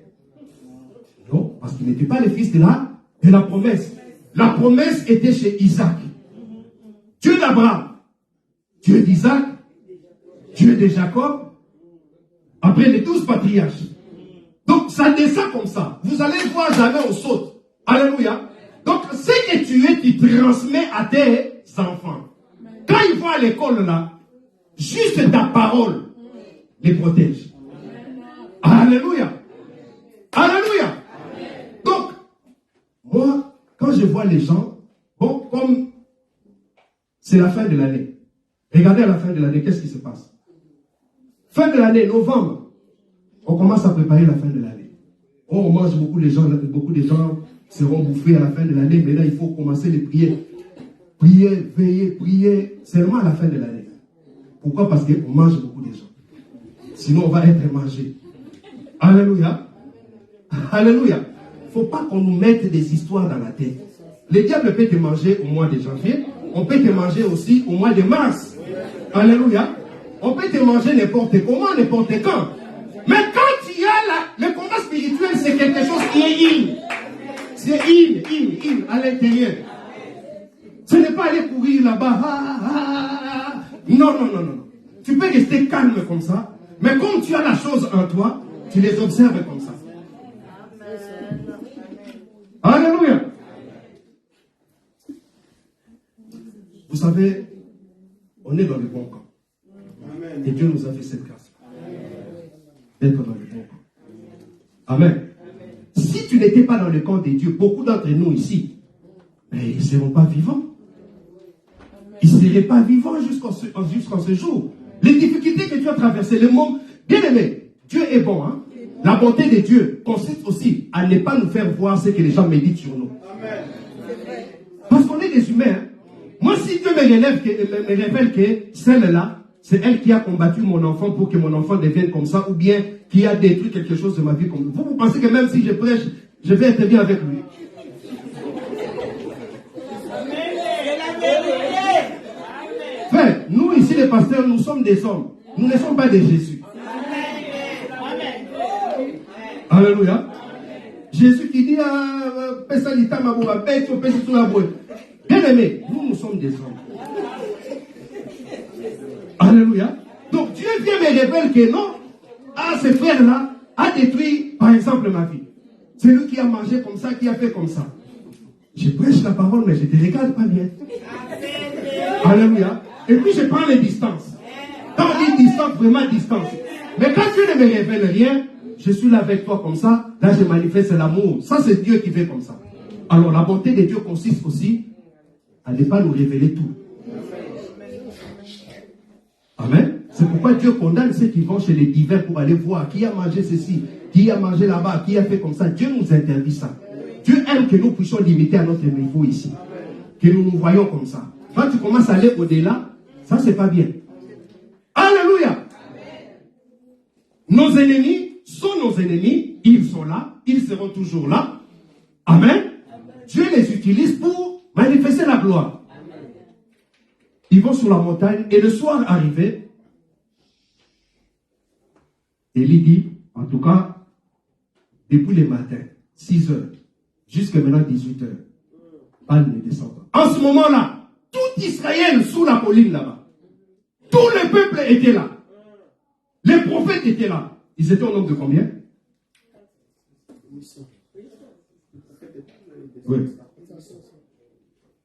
Non, parce qu'il n'était pas le fils de la promesse. La promesse était chez Isaac. Dieu d'Abraham, Dieu d'Isaac, Dieu de Jacob, après les 12 patriarches. Donc ça descend comme ça. Vous allez voir jamais on saute. Alléluia. Donc ce que tu transmets à tes enfants. Quand ils vont à l'école là, juste ta parole les protège. Alléluia. Alléluia. Donc, moi, quand je vois les gens, bon, comme c'est la fin de l'année, regardez à la fin de l'année, qu'est-ce qui se passe? Fin de l'année, novembre, on commence à préparer la fin de l'année. Oh, on mange beaucoup de gens seront bouffés à la fin de l'année, mais là, il faut commencer les prières. Prier, veiller, prier, seulement à la fin de l'année. Pourquoi? Parce qu'on mange beaucoup de gens. Sinon, on va être mangé. Alléluia. Alléluia. Il ne faut pas qu'on nous mette des histoires dans la tête. Le diable peut te manger au mois de janvier. On peut te manger aussi au mois de mars. Alléluia. On peut te manger n'importe comment, n'importe quand. Mais quand tu as le combat spirituel, c'est quelque chose qui est in. C'est in, à l'intérieur. Ce n'est pas aller courir là-bas. Non. Tu peux rester calme comme ça. Mais comme tu as la chose en toi, tu les observes comme ça. Alléluia. Vous savez, on est dans le bon camp. Et Dieu nous a fait cette grâce d'être dans le bon camp. Amen. Si tu n'étais pas dans le camp de Dieu, beaucoup d'entre nous ici, mais ils ne seront pas vivants. Ils ne seraient pas vivants jusqu'en ce jour. Les difficultés que tu as traversées, le monde, bien aimé, Dieu est bon. Hein? La bonté de Dieu consiste aussi à ne pas nous faire voir ce que les gens méditent sur nous. Amen. Parce qu'on est des humains. Hein? Moi, si Dieu me révèle que celle-là, c'est elle qui a combattu mon enfant pour que mon enfant devienne comme ça, ou bien qui a détruit quelque chose de ma vie comme vous pensez que même si je prêche, je vais être bien avec lui? Frère, nous ici les pasteurs, nous sommes des hommes. Nous ne sommes pas des Jésus. Alléluia. Jésus qui dit bien aimé, nous sommes des hommes. Alléluia. Donc Dieu vient me révéler que non, ce frère-là a détruit, par exemple, ma vie. C'est lui qui a mangé comme ça, qui a fait comme ça. Je prêche la parole, mais je ne te regarde pas bien. Alléluia. Et puis je prends les distances. Quand on dit distance, vraiment distance. Mais quand Dieu ne me révèle rien, je suis là avec toi comme ça, là je manifeste l'amour. Ça c'est Dieu qui fait comme ça. Alors la bonté de Dieu consiste aussi à ne pas nous révéler tout. Amen. C'est pourquoi Dieu condamne ceux qui vont chez les divins pour aller voir qui a mangé ceci, qui a mangé là-bas, qui a fait comme ça. Dieu nous interdit ça. Dieu aime que nous puissions limiter à notre niveau ici. Que nous nous voyons comme ça. Quand tu commences à aller au-delà, ça c'est pas bien. Alléluia. Nos ennemis sont nos ennemis. Ils sont là. Ils seront toujours là. Amen. Dieu les utilise pour manifester la gloire. Ils vont sur la montagne et le soir arrivé, Élie dit, en tout cas, depuis le matin, 6 heures, jusqu'à maintenant 18 heures, Baal ne descend pas. En ce moment-là, tout Israël sous la colline là-bas, tout le peuple était là. Les prophètes étaient là. Ils étaient au nombre de combien? Oui.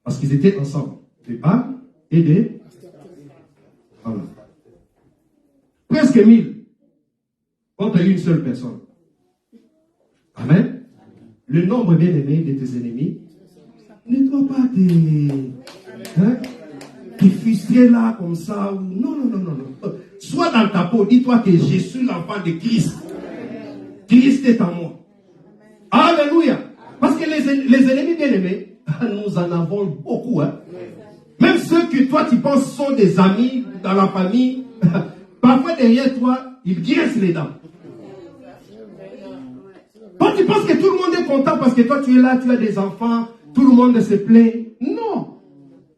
Parce qu'ils étaient ensemble. Des Baal et des... Voilà. Presque 1000 contre une seule personne. Amen. Le nombre bien aimé de tes ennemis ne doit pas te frustrer là comme ça. Non. Sois dans ta peau. Dis-toi que je suis l'enfant de Christ. Christ est en moi. Alléluia. Parce que les ennemis bien aimés, nous en avons beaucoup. Même ceux que toi tu penses sont des amis dans la famille, parfois derrière toi, ils graissent les dents. Quand tu penses que tout le monde est content parce que toi tu es là, tu as des enfants, tout le monde se plaint. Non.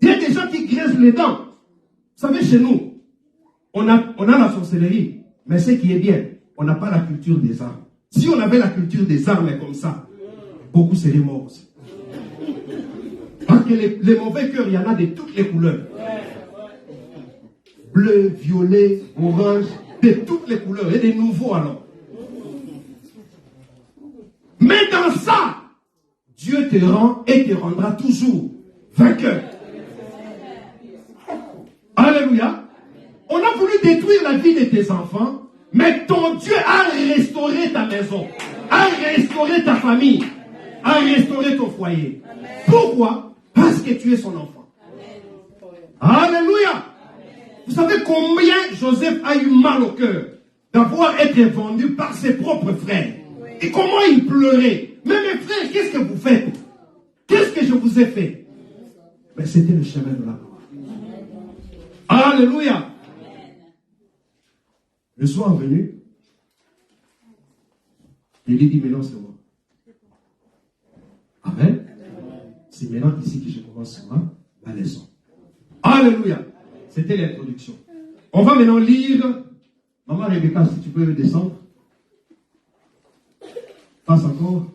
Il y a des gens qui graissent les dents. Vous savez, chez nous, on a la sorcellerie, mais ce qui est bien, on n'a pas la culture des armes. Si on avait la culture des armes comme ça, beaucoup seraient morts aussi. Parce que les mauvais cœurs, il y en a de toutes les couleurs. Bleu, violet, orange, de toutes les couleurs. Et des nouveaux alors. Mais dans ça, Dieu te rend et te rendra toujours vainqueur. Alléluia. On a voulu détruire la vie de tes enfants, mais ton Dieu a restauré ta maison, a restauré ta famille, a restauré ton foyer. Pourquoi? Parce que tu es son enfant. Alléluia. Vous savez combien Joseph a eu mal au cœur d'avoir été vendu par ses propres frères. Et comment il pleurait. Mais mes frères, qu'est-ce que vous faites? Qu'est-ce que je vous ai fait? Mais c'était le chemin de la gloire. Alléluia. Le soir venu, il dit, mais non, c'est moi. Amen. C'est maintenant ici que je commence ma leçon. Alléluia. C'était l'introduction. On va maintenant lire. Maman Rebecca, si tu peux descendre. Passe encore.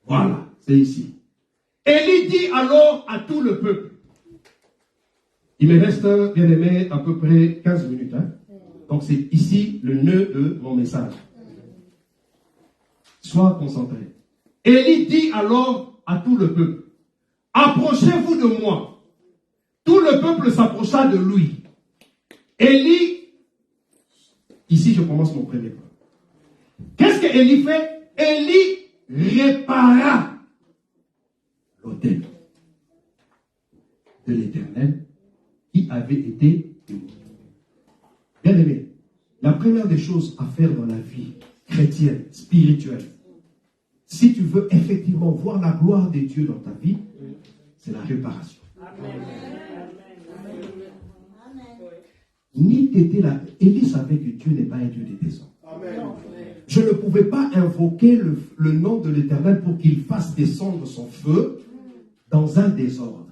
Voilà, c'est ici. Élie dit alors à tout le peuple. Il me reste, bien aimé, à peu près 15 minutes. Donc c'est ici le nœud de mon message. Sois concentré. Élie dit alors à tout le peuple, approchez-vous de moi. Tout le peuple s'approcha de lui. Élie, ici je commence mon premier point. Qu'est-ce que Élie fait? Élie répara l'autel de l'Éternel qui avait été démoli. Bien aimé, la première des choses à faire dans la vie chrétienne, spirituelle, si tu veux effectivement voir la gloire de Dieu dans ta vie, c'est la réparation. Ni t'étais là. Élie savait que Dieu n'est pas un Dieu de désordre. Je ne pouvais pas invoquer le nom de l'Éternel pour qu'il fasse descendre son feu dans un désordre.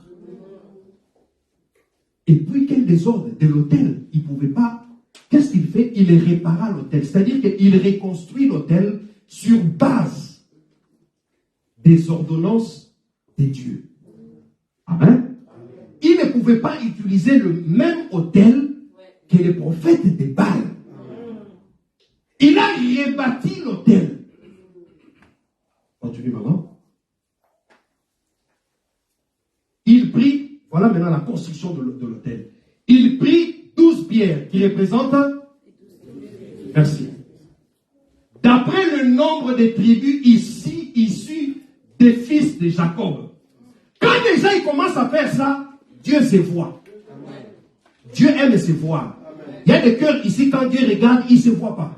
Et puis quel désordre? De l'autel. Il ne pouvait pas. Qu'est-ce qu'il fait? Il répara l'autel. C'est-à-dire qu'il reconstruit l'autel sur base des ordonnances de Dieu. Amen. Il ne pouvait pas utiliser le même autel que les prophètes de Baal. Il a rebâti l'autel. Continue, maman. Il prit, voilà maintenant la construction de l'autel. Il prit 12 pierres qui représentent. Merci. D'après le nombre des tribus ici, issues des fils de Jacob. Quand déjà il commence à faire ça, Dieu se voit. Dieu aime se voir. Il y a des cœurs ici, quand Dieu regarde, il ne se voit pas.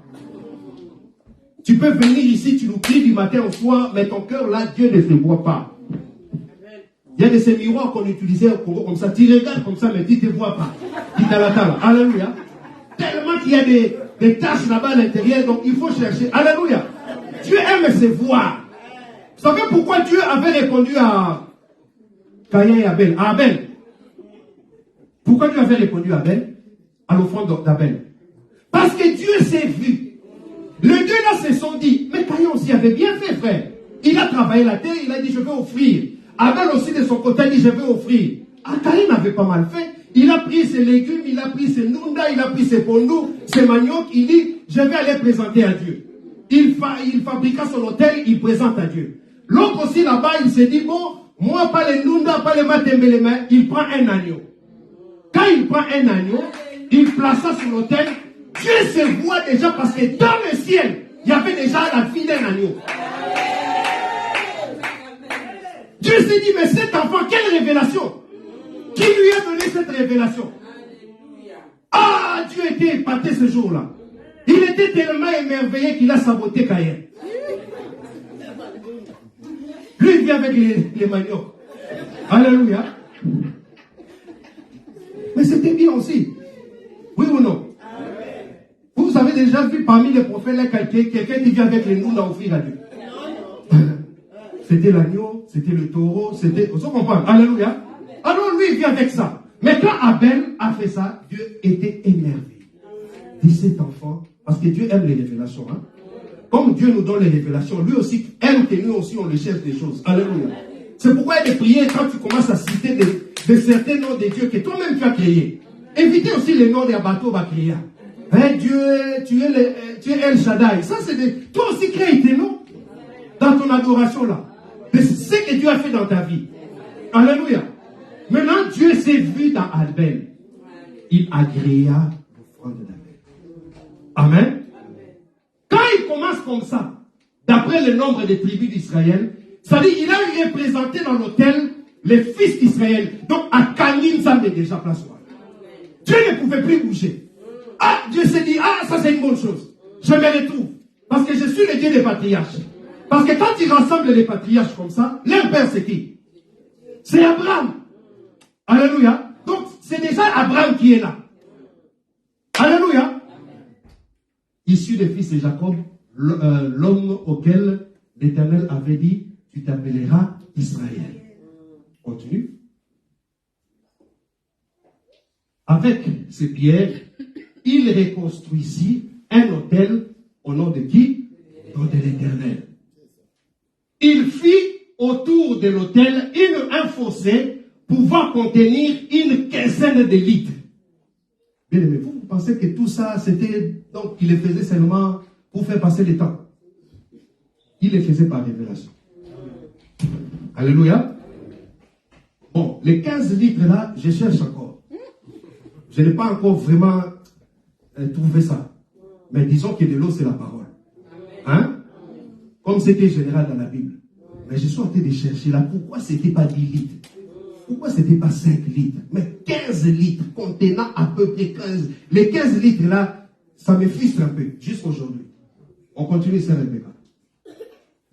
Tu peux venir ici, tu nous cries du matin au soir, mais ton cœur là, Dieu ne se voit pas. Il y a de ces miroirs qu'on utilisait au Congo comme ça. Tu regardes comme ça, mais tu ne te vois pas. Alléluia. Tellement qu'il y a des taches là-bas à l'intérieur, donc il faut chercher. Alléluia. Dieu aime se voir. Vous savez pourquoi Dieu avait répondu à Caïn et Abel? À Abel. Pourquoi Dieu avait répondu à Abel? À l'offrande d'Abel. Parce que Dieu s'est vu. Les deux là se sont dit, mais Caïn aussi avait bien fait, frère. Il a travaillé la terre, il a dit, je vais offrir. Abel aussi de son côté a dit, je vais offrir. Ah, Caïn avait pas mal fait. Il a pris ses légumes, il a pris ses nunda, il a pris ses pondous, ses maniocs. Il dit, je vais aller présenter à Dieu. Il fabriqua son hôtel, il présente à Dieu. L'autre aussi là-bas, il s'est dit, bon, moi pas les nunda, pas les matembelema, il prend un agneau. Quand il prend un agneau, il plaça sur l'autel. Dieu se voit déjà parce que dans le ciel, il y avait déjà la vie d'un agneau. Dieu s'est dit, mais cet enfant, quelle révélation? Qui lui a donné cette révélation? Ah, Dieu était épaté ce jour-là. Il était tellement émerveillé qu'il a saboté Caïn. Lui, il vient avec les maniocs. Alléluia. Mais c'était bien aussi. Oui ou non? Vous avez déjà vu parmi les prophètes là quelqu'un qui vient avec les noms à offrir à Dieu. C'était l'agneau, c'était le taureau, c'était... Vous comprenez? Alléluia. Alors lui, il vient avec ça. Mais quand Abel a fait ça, Dieu était émerveillé. Dit cet enfant, parce que Dieu aime les révélations. Hein? Comme Dieu nous donne les révélations, lui aussi aime que nous aussi on le cherche des choses. Alléluia. C'est pourquoi il y a des prières quand tu commences à citer de certains noms de Dieu que toi-même tu as créés. Évitez aussi les noms des bateaux va créer. Hein, Dieu, tu es El Shaddai. Ça, c'est toi aussi crée tes noms dans ton adoration là. C'est ce que Dieu a fait dans ta vie. Alléluia. Maintenant, Dieu s'est vu dans Abel. Il agréa l'offrande d'Abel. Amen. Quand il commence comme ça, d'après le nombre des tribus d'Israël, ça dit il a représenté dans l'autel les fils d'Israël. Donc, à Kanim, ça met déjà place. Dieu ne pouvait plus bouger. Ah, Dieu s'est dit, ah, ça c'est une bonne chose. Je me retrouve. Parce que je suis le Dieu des patriarches. Parce que quand il rassemble les patriarches comme ça, leur père c'est qui? C'est Abraham. Alléluia. Donc, c'est déjà Abraham qui est là. Alléluia. Issu des fils de Jacob, l'homme auquel l'Éternel avait dit, tu t'appelleras Israël. Continue. Avec ces pierres, il reconstruisit un autel au nom de qui? Au nom de l'Éternel. Il fit autour de l'autel un fossé pouvant contenir une quinzaine de litres. Bien aimé, vous pensez que tout ça, c'était... Donc, il le faisait seulement pour faire passer le temps. Il le faisait par révélation. Alléluia. Bon, les 15 litres là, je cherche encore. Je n'ai pas encore vraiment trouvé ça. Mais disons que de l'eau, c'est la parole. Hein? Comme c'était général dans la Bible. Mais je suis en train de chercher là, pourquoi c'était pas 10 litres? Pourquoi c'était pas 5 litres? Mais 15 litres contenant à peu près 15. Les 15 litres là, ça me frustre un peu, jusqu'aujourd'hui. On continue, c'est Rebecca.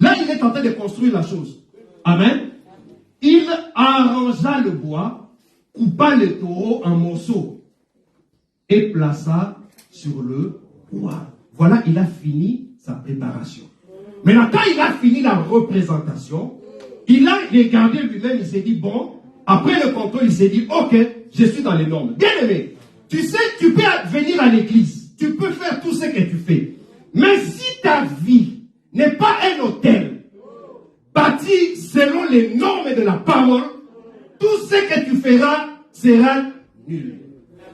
Là, il est en train de construire la chose. Amen. Il arrangea le bois, coupa le taureau en morceaux et plaça sur le bois. Voilà, il a fini sa préparation. Maintenant, quand il a fini la représentation, il a regardé lui-même, il s'est dit, bon, après le contrôle, il s'est dit, ok, je suis dans les normes. Bien aimé, tu sais, tu peux venir à l'église, tu peux faire tout ce que tu fais. Mais si ta vie n'est pas un hôtel, bâti selon les normes de la parole, tout ce que tu feras sera nul.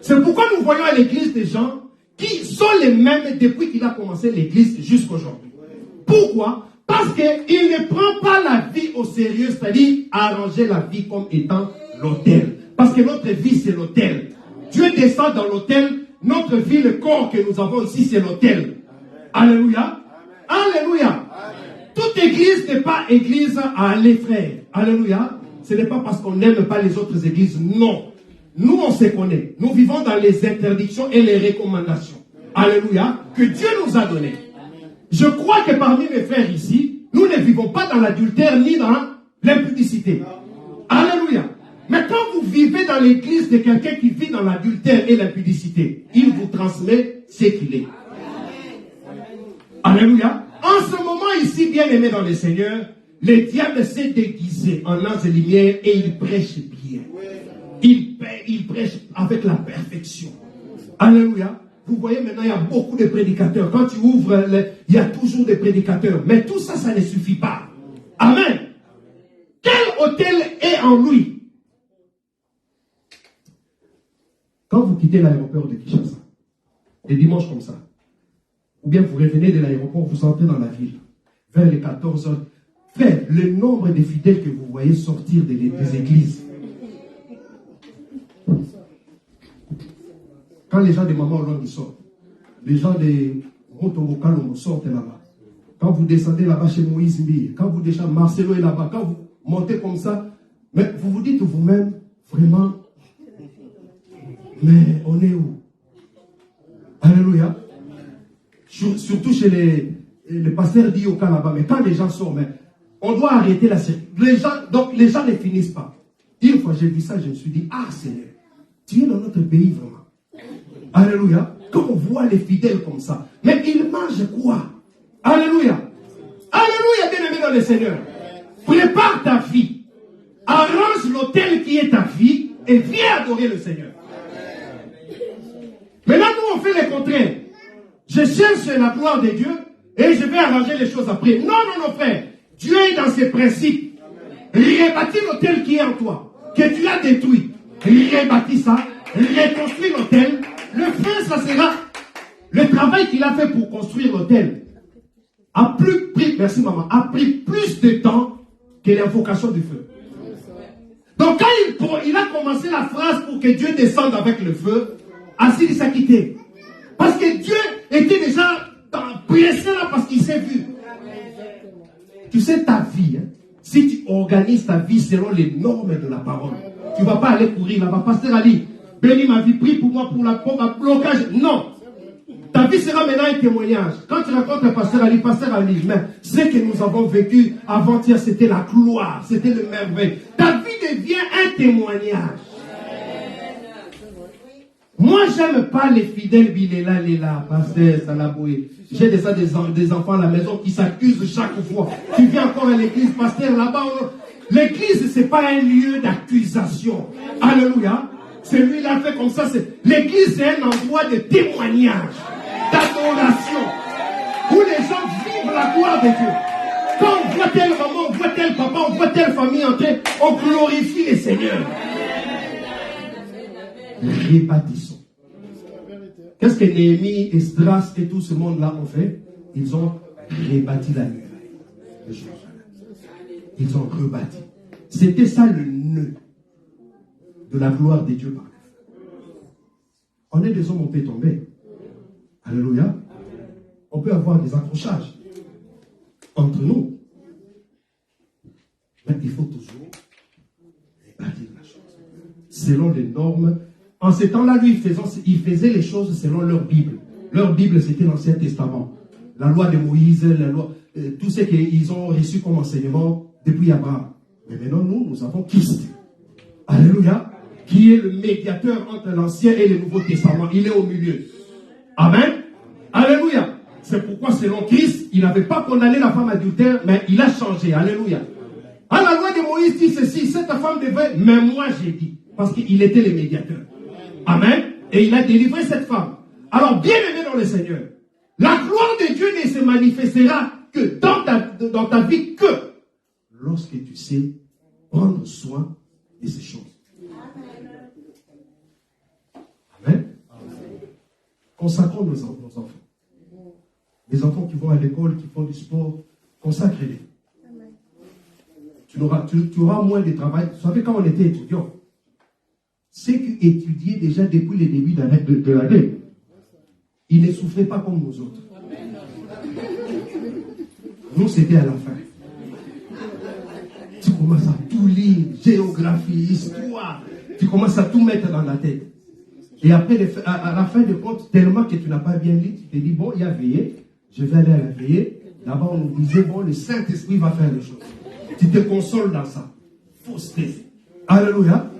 C'est pourquoi nous voyons à l'église des gens qui sont les mêmes depuis qu'il a commencé l'église jusqu'à aujourd'hui. Pourquoi? Parce qu'il ne prend pas la vie au sérieux, c'est-à-dire arranger la vie comme étant l'autel. Parce que notre vie, c'est l'autel. Dieu descend dans l'autel. Notre vie, le corps que nous avons ici, c'est l'autel. Alléluia. Alléluia. Toute église n'est pas église à aller, frère. Alléluia. Ce n'est pas parce qu'on n'aime pas les autres églises. Non. nous on se connaît. Nous vivons dans les interdictions et les recommandations. Alléluia. Que Dieu nous a donné. Je crois que parmi mes frères ici, nous ne vivons pas dans l'adultère ni dans l'impudicité. Alléluia. Mais quand vous vivez dans l'église de quelqu'un qui vit dans l'adultère et l'impudicité, il vous transmet ce qu'il est. Alléluia. En ce moment ici, bien aimé dans le Seigneur, le diable s'est déguisé en ange de lumière et il prêche bien. Il prêche avec la perfection. Alléluia. Vous voyez maintenant, il y a beaucoup de prédicateurs. Quand tu ouvres, il y a toujours des prédicateurs. Mais tout ça, ça ne suffit pas. Amen. Quel hôtel est en lui? Quand vous quittez l'aéroport de Kinshasa, les dimanches comme ça, ou bien vous revenez de l'aéroport, vous entrez dans la ville, vers les 14 heures, frère, le nombre de fidèles que vous voyez sortir des églises. Quand les gens de Maman Hollande sortent, les gens de Motobokalongo sortent là-bas. Quand vous descendez là-bas chez Moïse Mbi, quand vous descendez, Marcelo est là-bas, quand vous montez comme ça, mais vous vous dites vous-même, vraiment, mais on est où? Alléluia. Surtout chez les pasteurs d'Ioka là-bas, mais quand les gens sortent, mais on doit arrêter la série. Donc les gens ne finissent pas. Une fois j'ai vu ça, je me suis dit, ah Seigneur, tu es dans notre pays vraiment. Alléluia. Quand on voit les fidèles comme ça, mais ils mangent quoi? Alléluia. Alléluia, bien-aimé dans le Seigneur. Prépare ta vie. Arrange l'autel qui est ta vie et viens adorer le Seigneur. Mais là, nous, on fait le contraire. Je cherche la gloire de Dieu et je vais arranger les choses après. Non, non, non, frère. Dieu est dans ses principes. Rebâtis l'autel qui est en toi, que tu as détruit. Rebâtis ça, reconstruis l'autel. Le feu, ça sera le travail qu'il a fait pour construire l'autel. Merci maman, a pris plus de temps que l'invocation du feu. Donc quand il a commencé la phrase pour que Dieu descende avec le feu, Assir s'est quitté. Parce que Dieu était déjà pressé là parce qu'il s'est vu. Tu sais ta vie, hein, si tu organises ta vie selon les normes de la parole, tu ne vas pas aller courir là-bas. Pasteur Ali, bénis ma vie, prie pour moi pour la pompe à blocage. Non. Ta vie sera maintenant un témoignage. Quand tu rencontres le pasteur Ali, mais ce que nous avons vécu avant-hier, c'était la gloire, c'était le merveille. Ta vie devient un témoignage. Moi, j'aime pas les fidèles Bilela, Léla, pasteur Salaboué. J'ai déjà des enfants à la maison qui s'accusent chaque fois. Tu viens encore à l'église, pasteur, là-bas. L'église, c'est pas un lieu d'accusation. Alléluia. Celui-là fait comme ça. L'église, c'est un endroit de témoignage, d'adoration, où les gens vivent la gloire de Dieu. Quand on voit tel maman, on voit tel papa, on voit telle famille entrer, on glorifie le Seigneur. Rébâtissons. Qu'est-ce que Néhémie, Esdras et tout ce monde-là ont fait? Ils ont rebâti la muraille de Jérusalem. Ils ont rebâti. C'était ça le nœud de la gloire de Dieu par le feu. On est des hommes, on peut tomber. Alléluia. On peut avoir des accrochages entre nous. Mais il faut toujours rebâtir la chose selon les normes. En ces temps-là, lui, il faisait les choses selon leur Bible. Leur Bible, c'était l'Ancien Testament. La loi de Moïse, la loi, tout ce qu'ils ont reçu comme enseignement depuis Abraham. Mais maintenant, nous avons Christ. Alléluia. Qui est le médiateur entre l'Ancien et le Nouveau Testament. Il est au milieu. Amen. Alléluia. C'est pourquoi, selon Christ, il n'avait pas condamné la femme adultère, mais il a changé. Alléluia. Ah, la loi de Moïse dit ceci, cette femme devait, mais moi j'ai dit. Parce qu'il était le médiateur. Amen. Et il a délivré cette femme. Alors, bien aimé dans le Seigneur, la gloire de Dieu ne se manifestera que dans ta vie que lorsque tu sais prendre soin de ces choses. Amen. Consacrons nos enfants. Les enfants qui vont à l'école, qui font du sport, consacrez-les. Tu auras moins de travail. Vous savez, quand on était étudiant, ceux qui étudiaient déjà depuis le début de l'année, ils ne souffraient pas comme nous autres. Nous, c'était à la fin. Tu commences à tout lire, géographie, histoire. Tu commences à tout mettre dans la tête. Et après, à la fin de compte, tellement que tu n'as pas bien lu, tu te dis, bon, il y a veillé, je vais aller à la veillée. Là-bas, on nous disait, bon, le Saint-Esprit va faire les choses. Tu te consoles dans ça. Fausseté. Alléluia.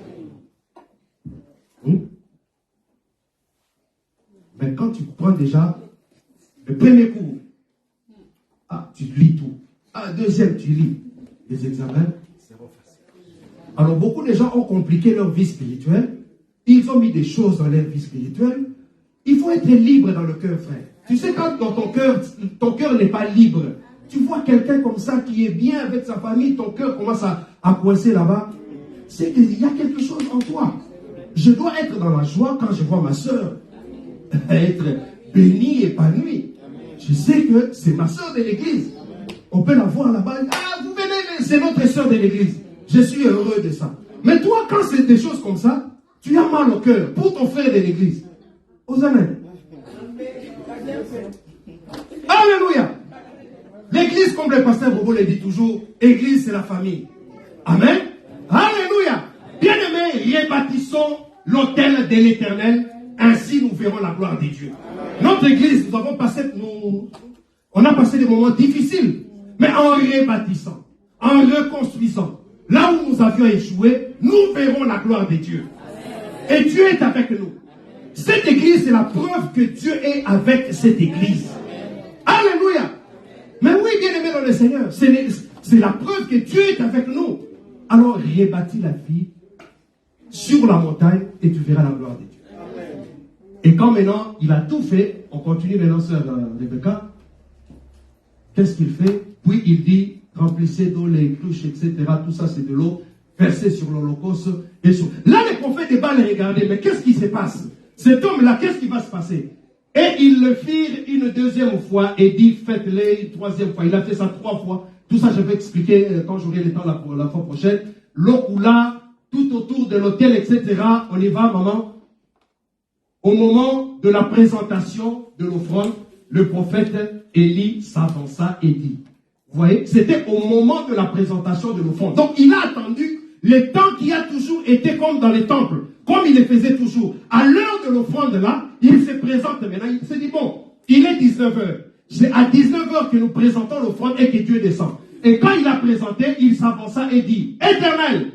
Mais quand tu prends déjà le premier cours, tu lis tout. Deuxième, tu lis. Les examens, c'est facile. Alors, beaucoup de gens ont compliqué leur vie spirituelle. Ils ont mis des choses dans leur vie spirituelle. Il faut être libre dans le cœur, frère. Tu sais, quand dans ton cœur n'est pas libre, tu vois quelqu'un comme ça qui est bien avec sa famille, ton cœur commence à coincer là-bas. C'est qu'il y a quelque chose en toi. Je dois être dans la joie quand je vois ma soeur être bénie, épanouie. Je sais que c'est ma soeur de l'église. On peut la voir là-bas. Vous venez, c'est notre soeur de l'église. Je suis heureux de ça. Mais toi, quand c'est des choses comme ça, tu as mal au cœur pour ton frère de l'église. Aux amen. Alléluia. L'église, comme le pasteur Bobo le dit toujours, l'église c'est la famille. Amen. Alléluia. Bien-aimés, rebâtissons l'autel de l'Éternel, ainsi nous verrons la gloire de Dieu. Notre église, on a passé des moments difficiles, mais en rebâtissant, en reconstruisant, là où nous avions échoué, nous verrons la gloire de Dieu. Et Dieu est avec nous. Cette église, c'est la preuve que Dieu est avec cette église. Alléluia. Mais oui, bien-aimés dans le Seigneur, c'est la preuve que Dieu est avec nous. Alors, rebâtis la vie sur la montagne et tu verras la gloire de Dieu. Et quand maintenant, il a tout fait, on continue maintenant, sœur Rebecca. Qu'est-ce qu'il fait? Puis il dit, remplissez d'eau les cloches, etc. Tout ça, c'est de l'eau versée sur l'Holocauste. Là, les prophètes de Baal les regardaient, mais qu'est-ce qui se passe? Cet homme-là, qu'est-ce qui va se passer? Et ils le firent une deuxième fois et dit, faites-le une troisième fois. Il a fait ça 3 fois. Tout ça, je vais expliquer quand j'aurai le temps la fois prochaine. L'eau coula tout autour de l'autel, etc. On y va, maman. Au moment de la présentation de l'offrande, le prophète Élie s'avança et dit. Vous voyez, c'était au moment de la présentation de l'offrande. Donc, il a attendu le temps qui a toujours été comme dans les temples, comme il le faisait toujours. À l'heure de l'offrande là, il se présente maintenant. Il se dit, bon, il est 19h. C'est à 19h que nous présentons l'offrande et que Dieu descend. Et quand il a présenté, il s'avança et dit, Éternel,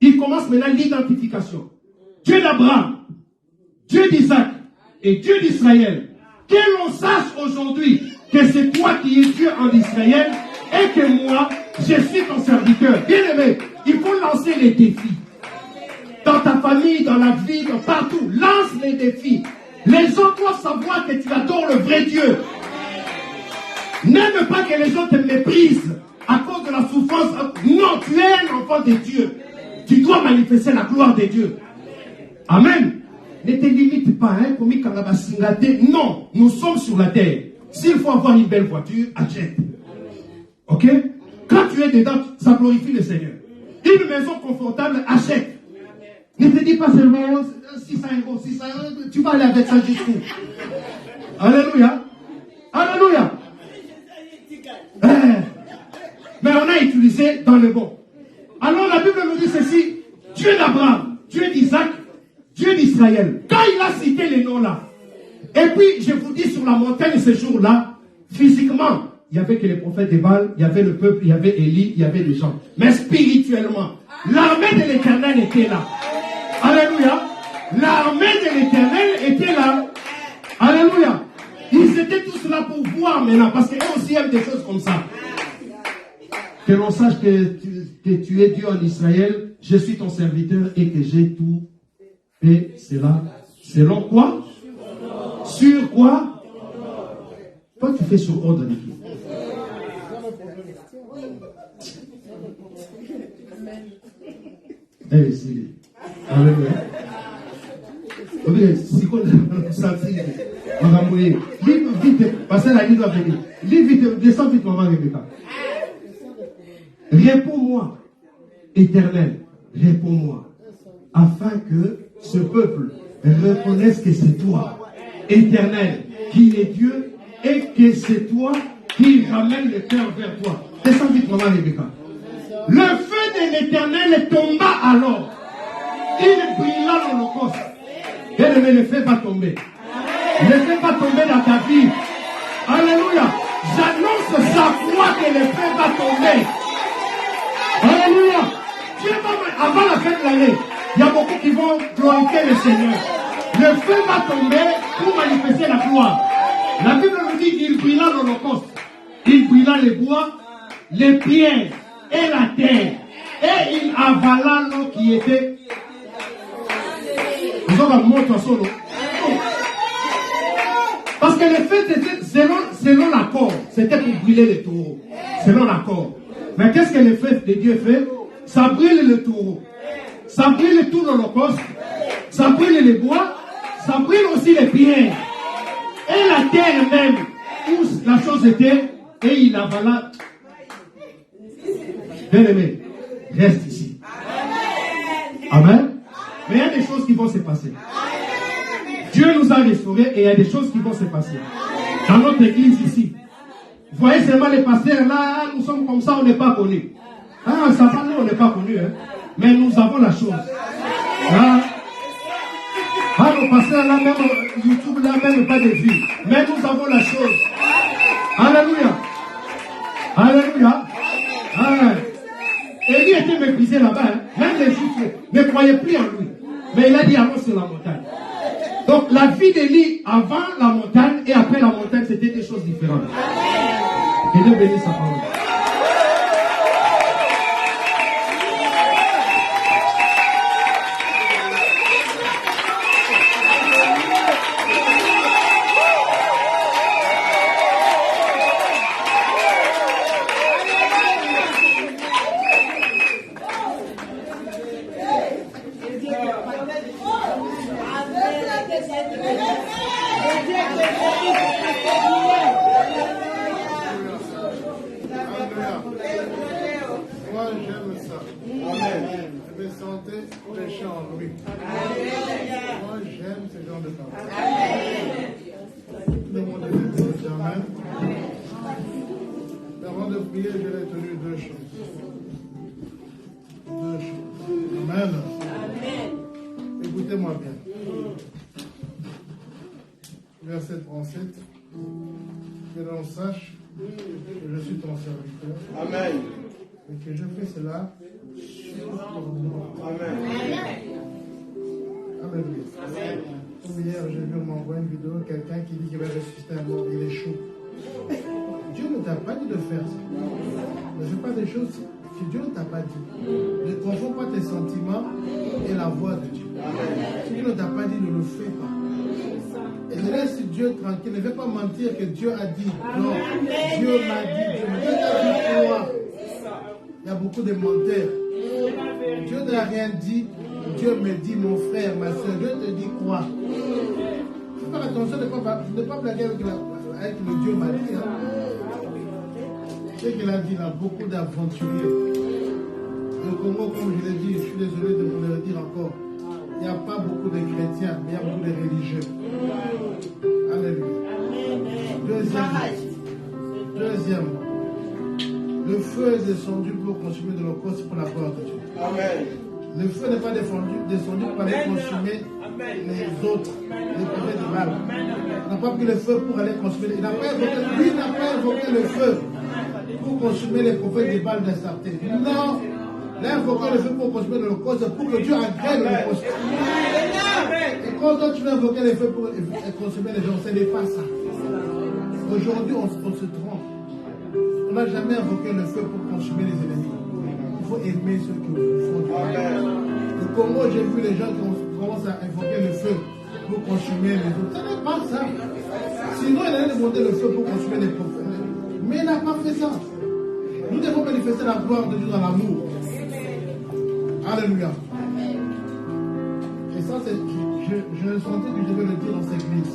il commence maintenant l'identification. Dieu d'Abraham, Dieu d'Isaac et Dieu d'Israël. Que l'on sache aujourd'hui que c'est toi qui es Dieu en Israël et que moi, je suis ton serviteur. Bien-aimé, il faut lancer les défis. Dans ta famille, dans la vie, partout. Lance les défis. Les gens doivent savoir que tu adores le vrai Dieu. N'aime pas que les gens te méprisent à cause de la souffrance. Non, tu es un enfant de Dieu. Tu dois manifester la gloire de Dieu. Amen. Ne te limite pas, hein, comme non, nous sommes sur la terre. S'il faut avoir une belle voiture, achète. Ok? Quand tu es dedans, ça glorifie le Seigneur. Une maison confortable, achète. Ne te dis pas seulement 600 euros, tu vas aller avec ça jusqu'où? Alléluia. Alléluia. Mais on a utilisé dans le bon. Alors la Bible nous dit ceci, Dieu d'Abraham, Dieu d'Isaac, Dieu d'Israël. Quand il a cité les noms là, et puis je vous dis sur la montagne ce jour-là, physiquement, il n'y avait que les prophètes de Baal, il y avait le peuple, il y avait Élie, il y avait des gens. Mais spirituellement, l'armée de l'Éternel était là. Alléluia. L'armée de l'Éternel était là. Alléluia. Ils étaient tous là pour voir maintenant, parce qu'eux aussi aiment des choses comme ça. Que l'on sache que tu es Dieu en Israël, je suis ton serviteur et que j'ai tout fait cela. Selon quoi? Sur quoi? Toi, tu fais sur ordre de qui? Eh, c'est... Alléluia. Si on s'attire, on va mourir. Livre vite, parce que la ligne doit venir. Livre vite, descends vite, maman Rebecca. Réponds-moi, Éternel, réponds-moi, afin que ce peuple reconnaisse que c'est toi, Éternel, qui est Dieu, et que c'est toi qui ramène le cœur vers toi. Descends vite, maman Rebecca. Le feu de l'Éternel tomba alors, Il brûla l'Holocauste. Bien aimé, le feu va tomber. Le feu va tomber dans ta vie. Alléluia. J'annonce sa croix que le feu va tomber. Alléluia. Dieu va, avant la fin de l'année, il y a beaucoup qui vont glorifier le Seigneur. Le feu va tomber pour manifester la gloire. La Bible nous dit qu'il brûla l'Holocauste. Il brûla les bois, les pierres et la terre. Et il avala l'eau qui était. Nous avons montré solo. Parce que le fait était selon l'accord. C'était pour brûler les taureaux. Selon l'accord. Mais qu'est-ce que le fait de Dieu fait? Ça brûle le taureau. Ça brûle tout l'Holocauste. Ça brûle les bois. Ça brûle aussi les pierres. Et la terre même, où la chose était, et il avala. Bien aimé, reste ici. Amen. Mais il y a des choses qui vont se passer. Dieu nous a restaurés et il y a des choses qui vont se passer. Dans notre église ici. Vous voyez seulement les pasteurs là, nous sommes comme ça, on n'est pas connus. Ah, ça va, nous, on n'est pas connus. Hein. Mais nous avons la chose. Ah, nos pasteurs là, même YouTube là, même pas de vues. Mais nous avons la chose. Alléluia. Alléluia. Ah. Élie était méprisé là-bas. Hein. Même les Juifs ne croyaient plus en lui. Mais il a dit avant sur la montagne. Donc la vie d'Élie avant la montagne et après la montagne, c'était des choses différentes. Que Dieu bénisse sa parole. Écoutez-moi bien. Verset 37. Que l'on sache que je suis ton serviteur. Amen. Et que je fais cela sur ton nom. Amen. Alléluia. Comme hier, j'ai vu, on m'envoie une vidéo, quelqu'un qui dit qu'il va ressusciter un mort, il est chaud. Dieu ne t'a pas dit de faire ça. Ne fais pas des choses que Dieu ne t'a pas dit. Ne confonds pas tes sentiments et la voix de Dieu. Si Dieu ne t'a pas dit, ne le fais pas. Et laisse Dieu tranquille. Ne fais pas mentir que Dieu a dit. Non, Dieu m'a dit. Dieu t'a dit quoi? Il y a beaucoup de menteurs. Dieu ne t'a rien dit. Dieu me dit, mon frère, ma soeur, Dieu te dit quoi? Fais pas attention de ne pas blaguer avec le Dieu m'a dit. Ce qu'il a dit, il a beaucoup d'aventuriers. Le Congo, comme je l'ai dit, je suis désolé de vous le dire encore, il n'y a pas beaucoup de chrétiens, mais il y a beaucoup de religieux. Alléluia. Deuxièmement, le feu est descendu pour consumer de l'Holocauste pour la gloire de Dieu. Amen. Le feu n'est pas descendu pour aller consumer les autres, les prophètes de Baal. Il n'a pas pris le feu pour aller consumer. Lui n'a pas invoqué le feu pour consumer les prophètes de Baal d'Astarté. Non, il a invoqué le feu pour consumer l'Holocauste pour que Dieu agrée l'Holocauste. Et quand toi tu veux invoquer le feu pour consumer les gens, ce n'est pas ça. Aujourd'hui, on se trompe. On n'a jamais invoqué le feu pour consumer les ennemis. Il faut aimer ceux qui font du mal. Au Congo, j'ai vu les gens qui commencent à invoquer le feu pour consumer les autres. Ce n'est pas ça. Sinon, il allait demander le feu pour consumer les prophètes. Mais il n'a pas fait ça. Nous devons manifester la gloire de Dieu dans l'amour. Alléluia. Et ça, je sentais que je devais le dire dans cette église.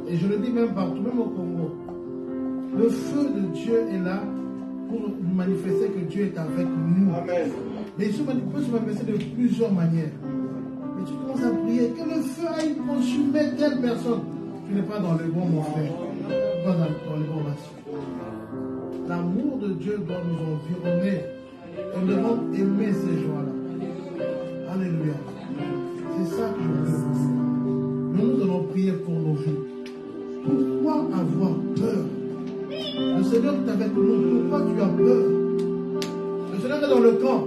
Et je le dis même partout, même au Congo. Le feu de Dieu est là pour nous manifester que Dieu est avec nous. Amen. Mais il peut se manifester de plusieurs manières. Mais tu commences à prier que le feu aille consumer telle personne. Tu n'es pas dans le bon, mon frère. Tu n'es pas dans le bon maçon. L'amour de Dieu doit nous environner. Et nous devons aimer ces gens-là. Alléluia. C'est ça que je veux. Mais nous allons prier pour nos vies. Pourquoi avoir peur? Le Seigneur est avec nous. Pourquoi tu as peur? Le Seigneur est dans le camp.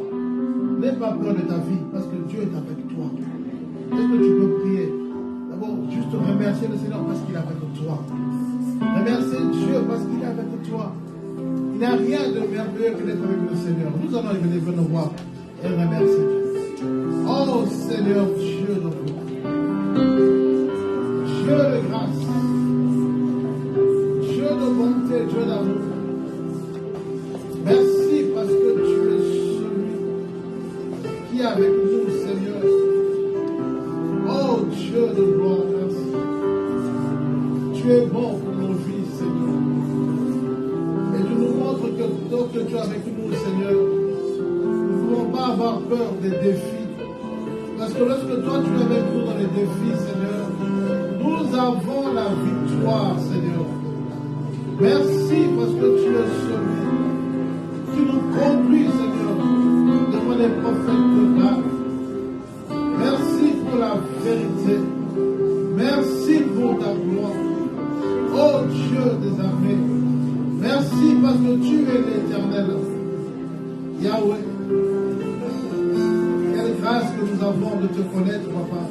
N'aie pas peur de ta vie parce que Dieu est avec toi. Est-ce que tu peux prier? D'abord, juste remercier le Seigneur parce qu'il est avec toi. Remercier Dieu parce qu'il est avec toi. Il n'y a rien de merveilleux que d'être avec le Seigneur. Nous allons venir nous voir et remercier Dieu. Oh Seigneur, Dieu de gloire. Dieu de grâce. Dieu de bonté, Dieu d'amour. Merci parce que tu es celui qui est avec nous, Seigneur. Oh Dieu de gloire, merci. Tu es bon pour nos vies, Seigneur. Et tu nous montres que tant que tu es avec nous, Seigneur, nous ne pouvons pas avoir peur des défis. Parce que lorsque toi tu es avec nous dans les défis, Seigneur, nous avons la victoire, Seigneur. Merci parce que tu es celui qui nous conduit, Seigneur, devant les prophètes de God. Merci pour la vérité. Merci pour ta gloire. Oh Dieu des armées, merci parce que tu es l'Éternel. Yahweh, quelle grâce que nous avons de te connaître, Papa.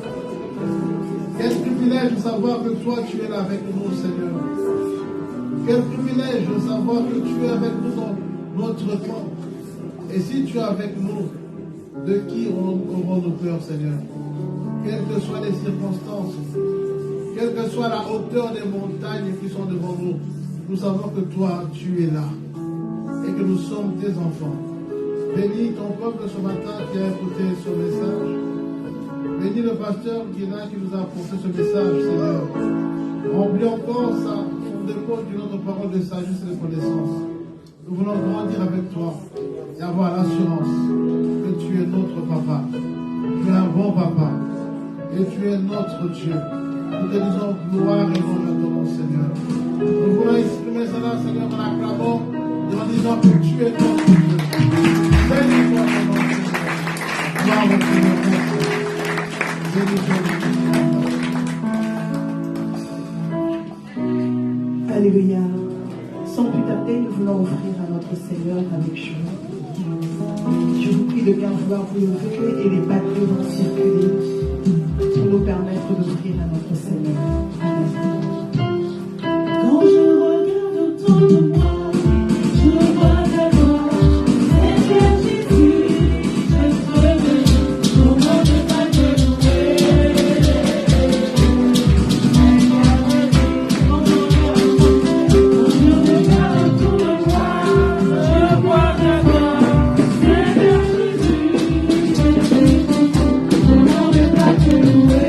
Quel privilège de savoir que toi tu es là avec nous, Seigneur. Quel privilège de savoir que tu es avec nous dans notre camp. Et si tu es avec nous, de qui aurons-nous peur, Seigneur? Quelles que soient les circonstances, quelle que soit la hauteur des montagnes qui sont devant nous, nous savons que toi, tu es là. Et que nous sommes tes enfants. Bénis ton peuple ce matin qui a écouté ce message. Bénis le pasteur qui est là, qui nous a apporté ce message, Seigneur. Remplis encore son dépôt d'une autre parole de sagesse et de connaissance. Nous voulons grandir avec toi et avoir l'assurance que tu es notre papa. Tu es un bon papa. Et tu es notre Dieu. Nous te disons gloire et honneur de mon Seigneur. Nous voulons exprimer cela, Seigneur, en acclamant et en disant que tu es notre Dieu. Bénis-toi, mon Seigneur. Gloire au Seigneur. Bénis-toi. Alléluia. Sans plus tarder, nous voulons offrir à notre Seigneur avec joie. Je vous prie de bien vouloir vous lever et les batteries vont circuler pour nous permettre d'offrir à notre Seigneur. Amen. Quand je regarde autour de moi, je vois d'abord Seigneur Jésus, je peux comment ne pas te louer. Quand je regarde autour de moi, je vois d'abord Seigneur Jésus, je peux comment ne pas te louer.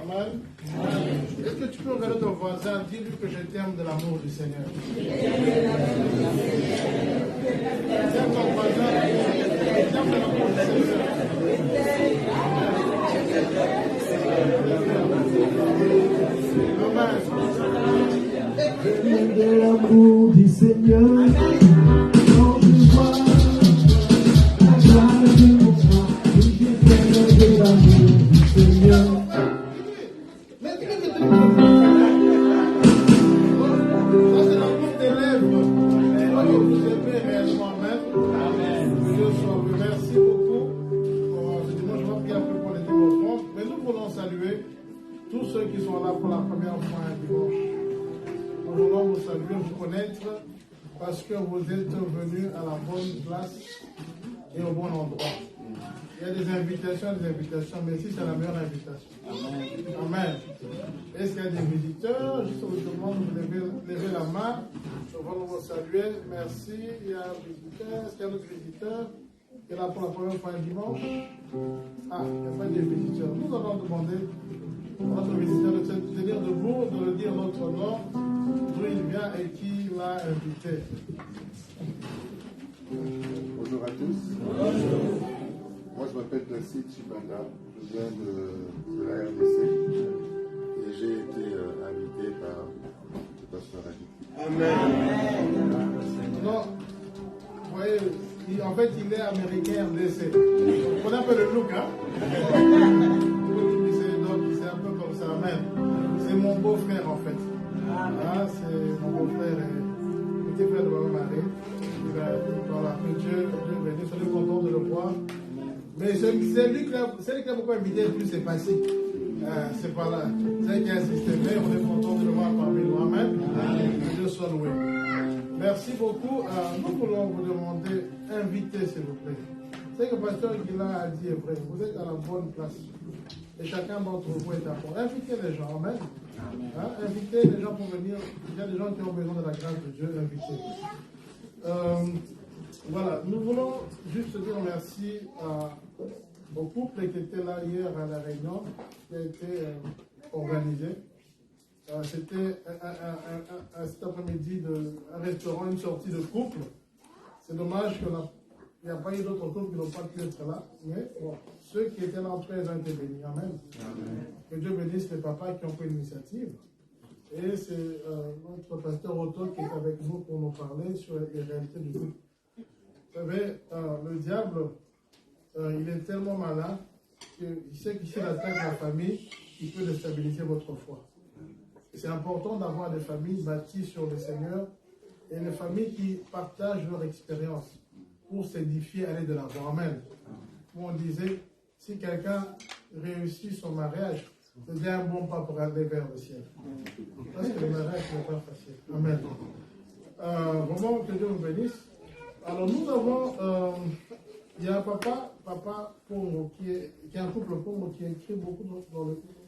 Amen. Est-ce que tu peux regarder ton voisin, dis-lui que je t'aime de l'amour du Seigneur. Tiens ton voisin, je t'aime de l'amour du Seigneur. Amen. De l'amour du Seigneur, quand je vois la joie de mon cœur, je t'aime de l'amour du Seigneur. Mais qu'est-ce que tu veux? Ça, c'est l'amour des lèvres. Que vous aimez réellement même. Amen. Dieu soit loué. Merci beaucoup. Ce dimanche, je vois qu'il y a plus pour les offrandes. Mais nous voulons saluer tous ceux qui sont là pour la première fois un dimanche. Nous voulons vous saluer, vous connaître, parce que vous êtes venus à la bonne place et au bon endroit. Il y a des invitations, mais ici c'est la meilleure invitation. Amen. Est-ce qu'il y a des visiteurs? Juste vous demande de lever la main. Nous allons vous saluer. Merci. Il y a un visiteur. Est-ce qu'il y a d'autres visiteurs qui est là pour la première fois un dimanche? Ah, il n'y a pas de visiteurs. Nous allons demander à notre visiteur de se tenir debout, de le dire notre nom, d'où il vient et qui l'a invité. Bonjour à tous. Bonjour. Moi je m'appelle Nassid Chibanda, je viens de la RDC et j'ai été invité par le pasteur Ali. Amen. Non, vous voyez, en fait il est américain RDC. On appelle le look, hein? C'est un peu comme ça, amen. C'est mon beau-frère en fait. Ah, c'est mon beau-frère et petit frère de ma Marie. Voilà, que Dieu bénisse, je suis content de le voir. Mais c'est lui qui a beaucoup invité, plus c'est passé. C'est pas là. C'est qui a insisté, mais on est content de le voir parmi nous. Amen. Que Dieu soit loué. Merci beaucoup. Nous voulons vous demander, invitez s'il vous plaît. C'est que le pasteur Guilla a dit est vrai, vous êtes à la bonne place. Et chacun d'entre vous est à fond. Invitez les gens, amen. Invitez les gens pour venir. Il y a des gens qui ont besoin de la grâce de Dieu, invitez. Voilà, nous voulons juste dire merci au couple qui était là hier à la réunion, qui a été organisé. C'était cet après-midi un restaurant, une sortie de couple. C'est dommage qu'il n'y a pas eu d'autres couples qui n'ont pas pu être là. Mais bon, ceux qui étaient là en présent ont été bénis. Amen. Que Dieu bénisse les papas qui ont pris l'initiative. Et c'est notre pasteur Otto qui est avec nous pour nous parler sur les réalités du couple. Vous savez, le diable, il est tellement malin qu'il sait que s'il attaque la famille, il peut déstabiliser votre foi. C'est important d'avoir des familles bâties sur le Seigneur et des familles qui partagent leur expérience pour s'édifier, aller de l'avant. Amen. Où on disait, si quelqu'un réussit son mariage, c'est un bon pas pour aller vers le ciel. Parce que le mariage n'est pas facile. Amen. Vraiment, que Dieu vous bénisse. Alors nous avons, il y a un papa pauvre, qui est un couple pauvre qui écrit beaucoup dans le couple.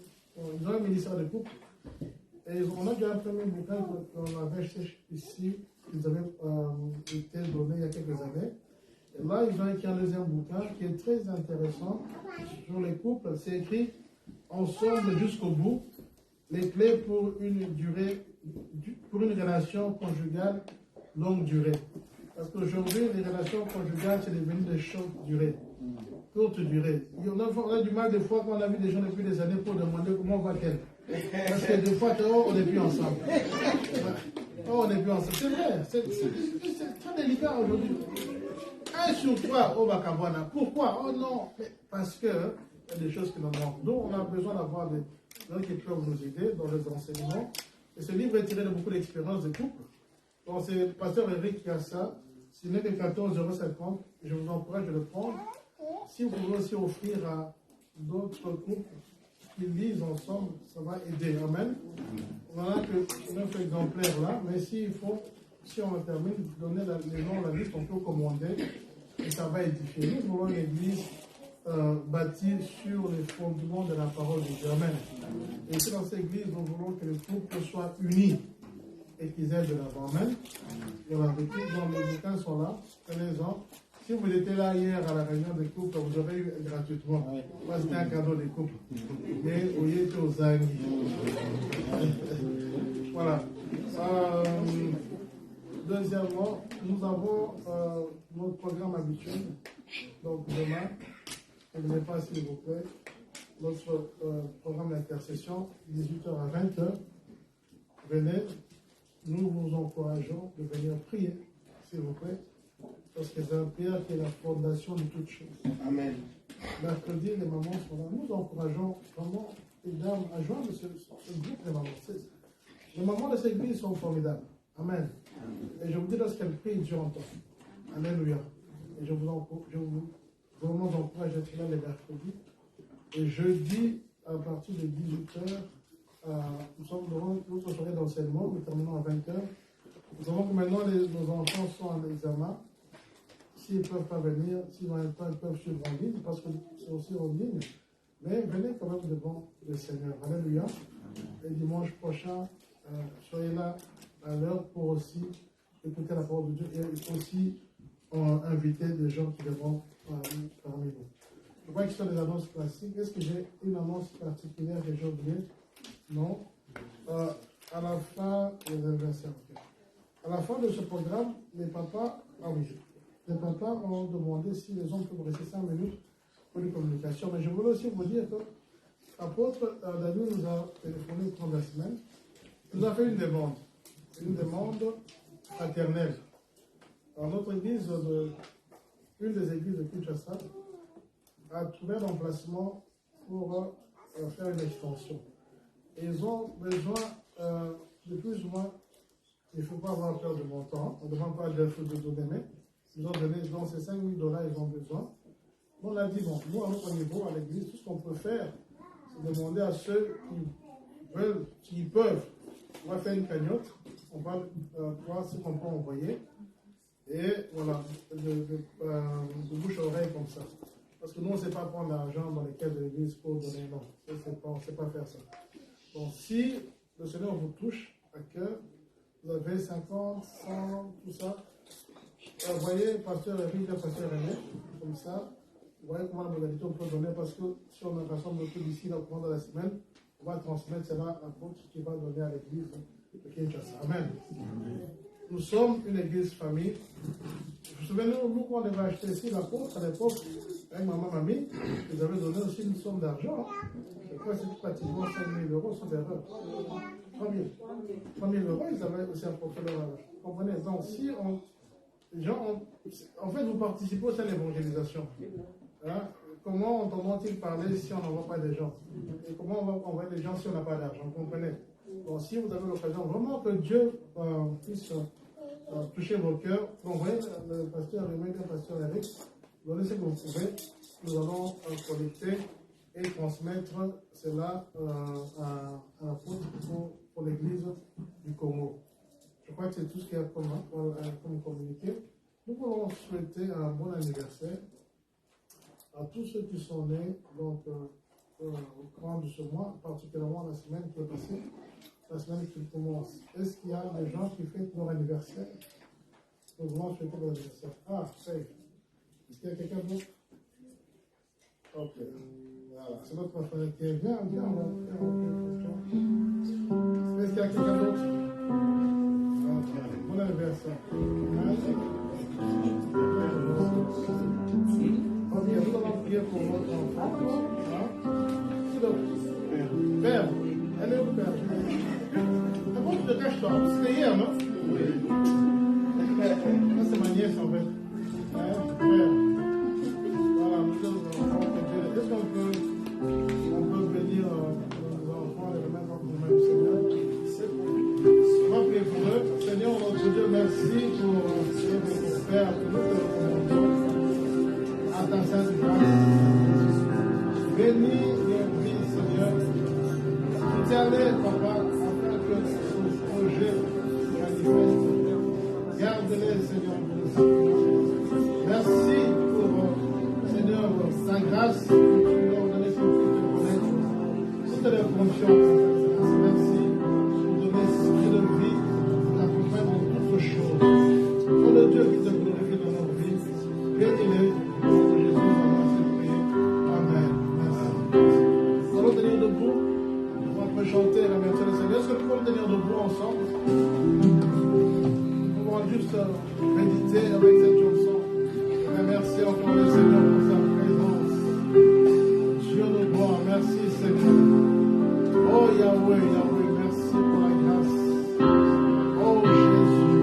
Ils ont un ministère de couple. Et on a déjà un premier bouquin qu'on avait acheté ici, qu'ils avaient été donné il y a quelques années. Et là, ils ont écrit un deuxième bouquin qui est très intéressant sur les couples. C'est écrit ensemble jusqu'au bout, les clés pour une relation conjugale longue durée. Parce qu'aujourd'hui, les relations conjugales, c'est devenu des choses durées, courte durée. On a du mal des fois quand on a vu des gens depuis des années pour demander comment va-t-elle. Parce que des fois, on n'est plus ensemble. On n'est plus ensemble. C'est vrai, c'est très délicat aujourd'hui. Un sur trois au Bakabwana. Pourquoi? Oh non, parce qu'il y a des choses qui nous manquent. Donc, on a besoin d'avoir des gens qui peuvent nous aider dans les enseignements. Et ce livre est tiré de beaucoup d'expériences de couple. Donc, c'est le pasteur Eric qui a ça. Ce n'est que 14,50 €. Je vous encourage de le prendre. Si vous pouvez aussi offrir à d'autres couples qui lisent ensemble, ça va aider. Amen. On en a que 9 exemplaires là, mais s'il faut, si on termine, donner les noms, la liste, on peut commander et ça va édifier. Nous voulons une église bâtie sur les fondements de la parole de Dieu. Amen. Et c'est dans cette église, nous voulons que les couples soient unis et qu'ils aient de l'avant. Amen. Voilà, les bouquins sont là, prenez-en. Si vous étiez là hier à la réunion des couples, vous aurez eu gratuitement. Parce que c'était un cadeau des couples. Mais vous y êtes aux amis. Voilà. Deuxièmement, nous avons notre programme habituel. Donc demain, je ne sais pas s'il vous plaît, notre programme d'intercession, 18h à 20h. Venez, nous vous encourageons de venir prier, s'il vous plaît, parce que c'est un prière qui est la fondation de toutes choses. Amen. Mercredi, les mamans sont là. Nous encourageons vraiment les dames à joindre ce groupe des mamans. Les mamans de cette église sont formidables. Amen. Et je vous dis, lorsqu'elles prient, Dieu entend. Alléluia. Et je vous vraiment encourage à être là les mercredis. Et jeudi, à partir de 18h, nous sommes devant notre soirée d'enseignement, nous terminons à 20h. Nous savons que maintenant nos enfants sont en examen. S'ils ne peuvent pas venir, s'ils n'ont pas, ils peuvent suivre en ligne, parce que c'est aussi en ligne. Mais venez quand même devant le Seigneur. Alléluia. Et dimanche prochain, soyez là à l'heure pour aussi écouter la parole de Dieu et aussi inviter des gens qui viendront parmi nous. Je vois que ce sont des annonces classiques. Est-ce que j'ai une annonce particulière que j'ai oubliée? Non. À la fin des anniversaires. À la fin de ce programme, les papas ont demandé si les hommes peuvent rester 5 minutes pour une communication. Mais je voulais aussi vous dire que l'apôtre David nous a téléphoné pendant la semaine. Il nous a fait une demande fraternelle. Alors, notre église, une des églises de Kinshasa, a trouvé un emplacement pour faire une extension. Et ils ont besoin de plus ou moins, il ne faut pas avoir peur de montant, on ne demande pas de donner, mais ils ont donné, donc ces $5 000, ils ont besoin. On a dit, bon, nous, à notre niveau, à l'église, tout ce qu'on peut faire, c'est demander à ceux qui veulent, qui peuvent, on va faire une cagnotte, on va voir ce qu'on peut envoyer, et voilà, de bouche à oreille comme ça. Parce que nous, on ne sait pas prendre l'argent dans les caisses de l'église pour donner, non, on ne sait pas faire ça. Donc, si le Seigneur vous touche à cœur, vous avez 50, 100, tout ça, vous voyez, pasteur Eric, pasteur René, comme ça, vous voyez comment la modalité on peut donner, parce que si on rassemble tout d'ici, là, pendant la semaine, on va transmettre cela à l'apôtre qui va donner à l'église de Kinshasa. Amen. Nous sommes une église famille. Vous vous souvenez, nous, quand on avait acheté ici l'apôtre, à l'époque, avec maman, mamie, ils avaient donné aussi une somme d'argent. Je crois que c'est pratiquement 5 000 €, sans erreur. 3 000 €, ils avaient aussi apporté leur argent. Vous comprenez? Donc, si en fait, vous participez aussi à l'évangélisation. Hein? Comment entendront-ils parler si on n'envoie pas des gens? Et comment on va envoyer des gens si on n'a pas d'argent? Vous comprenez? Bon, si vous avez l'occasion, vraiment que Dieu puisse toucher vos cœurs, envoyez le pasteur Rémy, le pasteur Eric, donnez ce que vous pouvez, nous allons collecter et transmettre cela à l'apôtre pour l'église du Congo. Je crois que c'est tout ce qu'il y a comme communiqué. Nous voulons souhaiter un bon anniversaire à tous ceux qui sont nés donc, au courant de ce mois, particulièrement la semaine qui est passée, la semaine qui commence. Est-ce qu'il y a des gens qui fêtent leur anniversaire? Nous voulons souhaiter leur anniversaire. Ah, c'est. Est-ce qu'il y a quelqu'un d'autre? Ok. Voilà. C'est notre frère qui est bien. Est-ce qu'il y a quelqu'un d'autre? Bon anniversaire. Ok, nous allons prier pour votre enfant. Père, elle est où, Père? D'abord, tu te caches toi. C'était hier, non? Oui. Ça, c'est ma nièce, en fait. Père. Voilà, nous sommes enfants de Dieu. Est-ce qu'on peut bénir nos enfants et remettre entre les mains du Seigneur? On va prier pour eux. Seigneur, notre Dieu, merci pour ce Père que nous te recommandons à ta sainte grâce. Bénis et prie, Seigneur. Tu t'es allé, Papa, afin que ce projet manifeste. Garde-les, Seigneur. Merci pour, Seigneur, ta grâce que tu leur donnes pour te connaître. Toute leur confiance. Merci pour donner esprit de vie, t'accompagner dans toutes choses. Pour le Dieu qui te glorifie dans nos vies. peut chanter et remercier le Seigneur. Est-ce que nous pouvons tenir debout ensemble? Nous pouvons juste méditer avec cette chanson. Remercier encore le Seigneur pour sa présence. Dieu de gloire, merci Seigneur. Oh Yahweh, Yahweh, merci pour la grâce. Oh Jésus,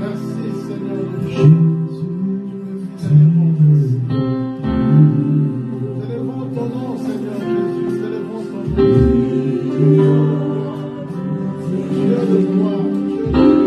merci Seigneur de Dieu. Célébrons ton nom, Seigneur Jésus, célébrons ton nom. Dieu de gloire, Dieu de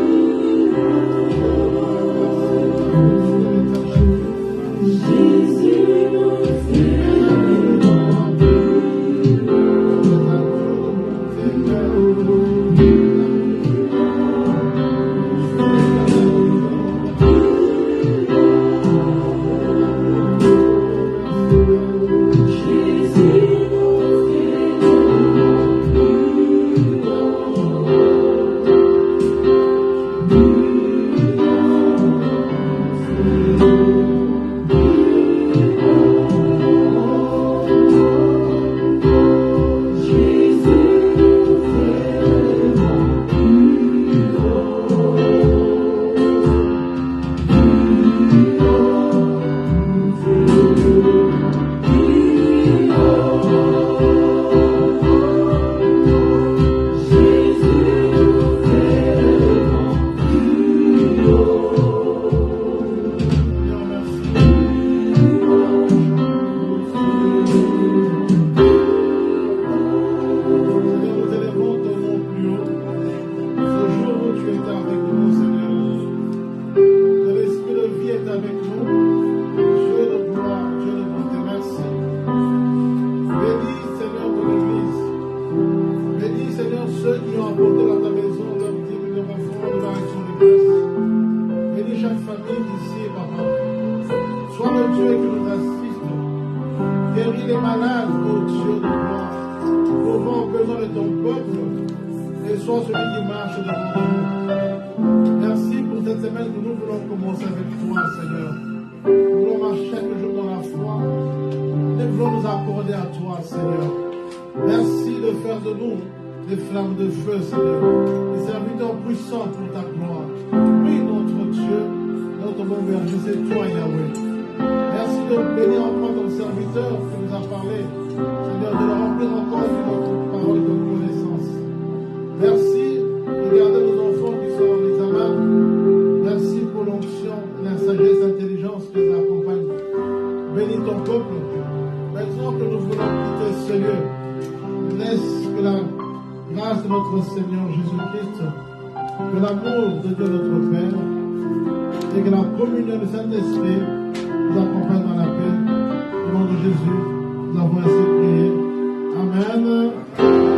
Jésus, nous avons ainsi prié. Amen.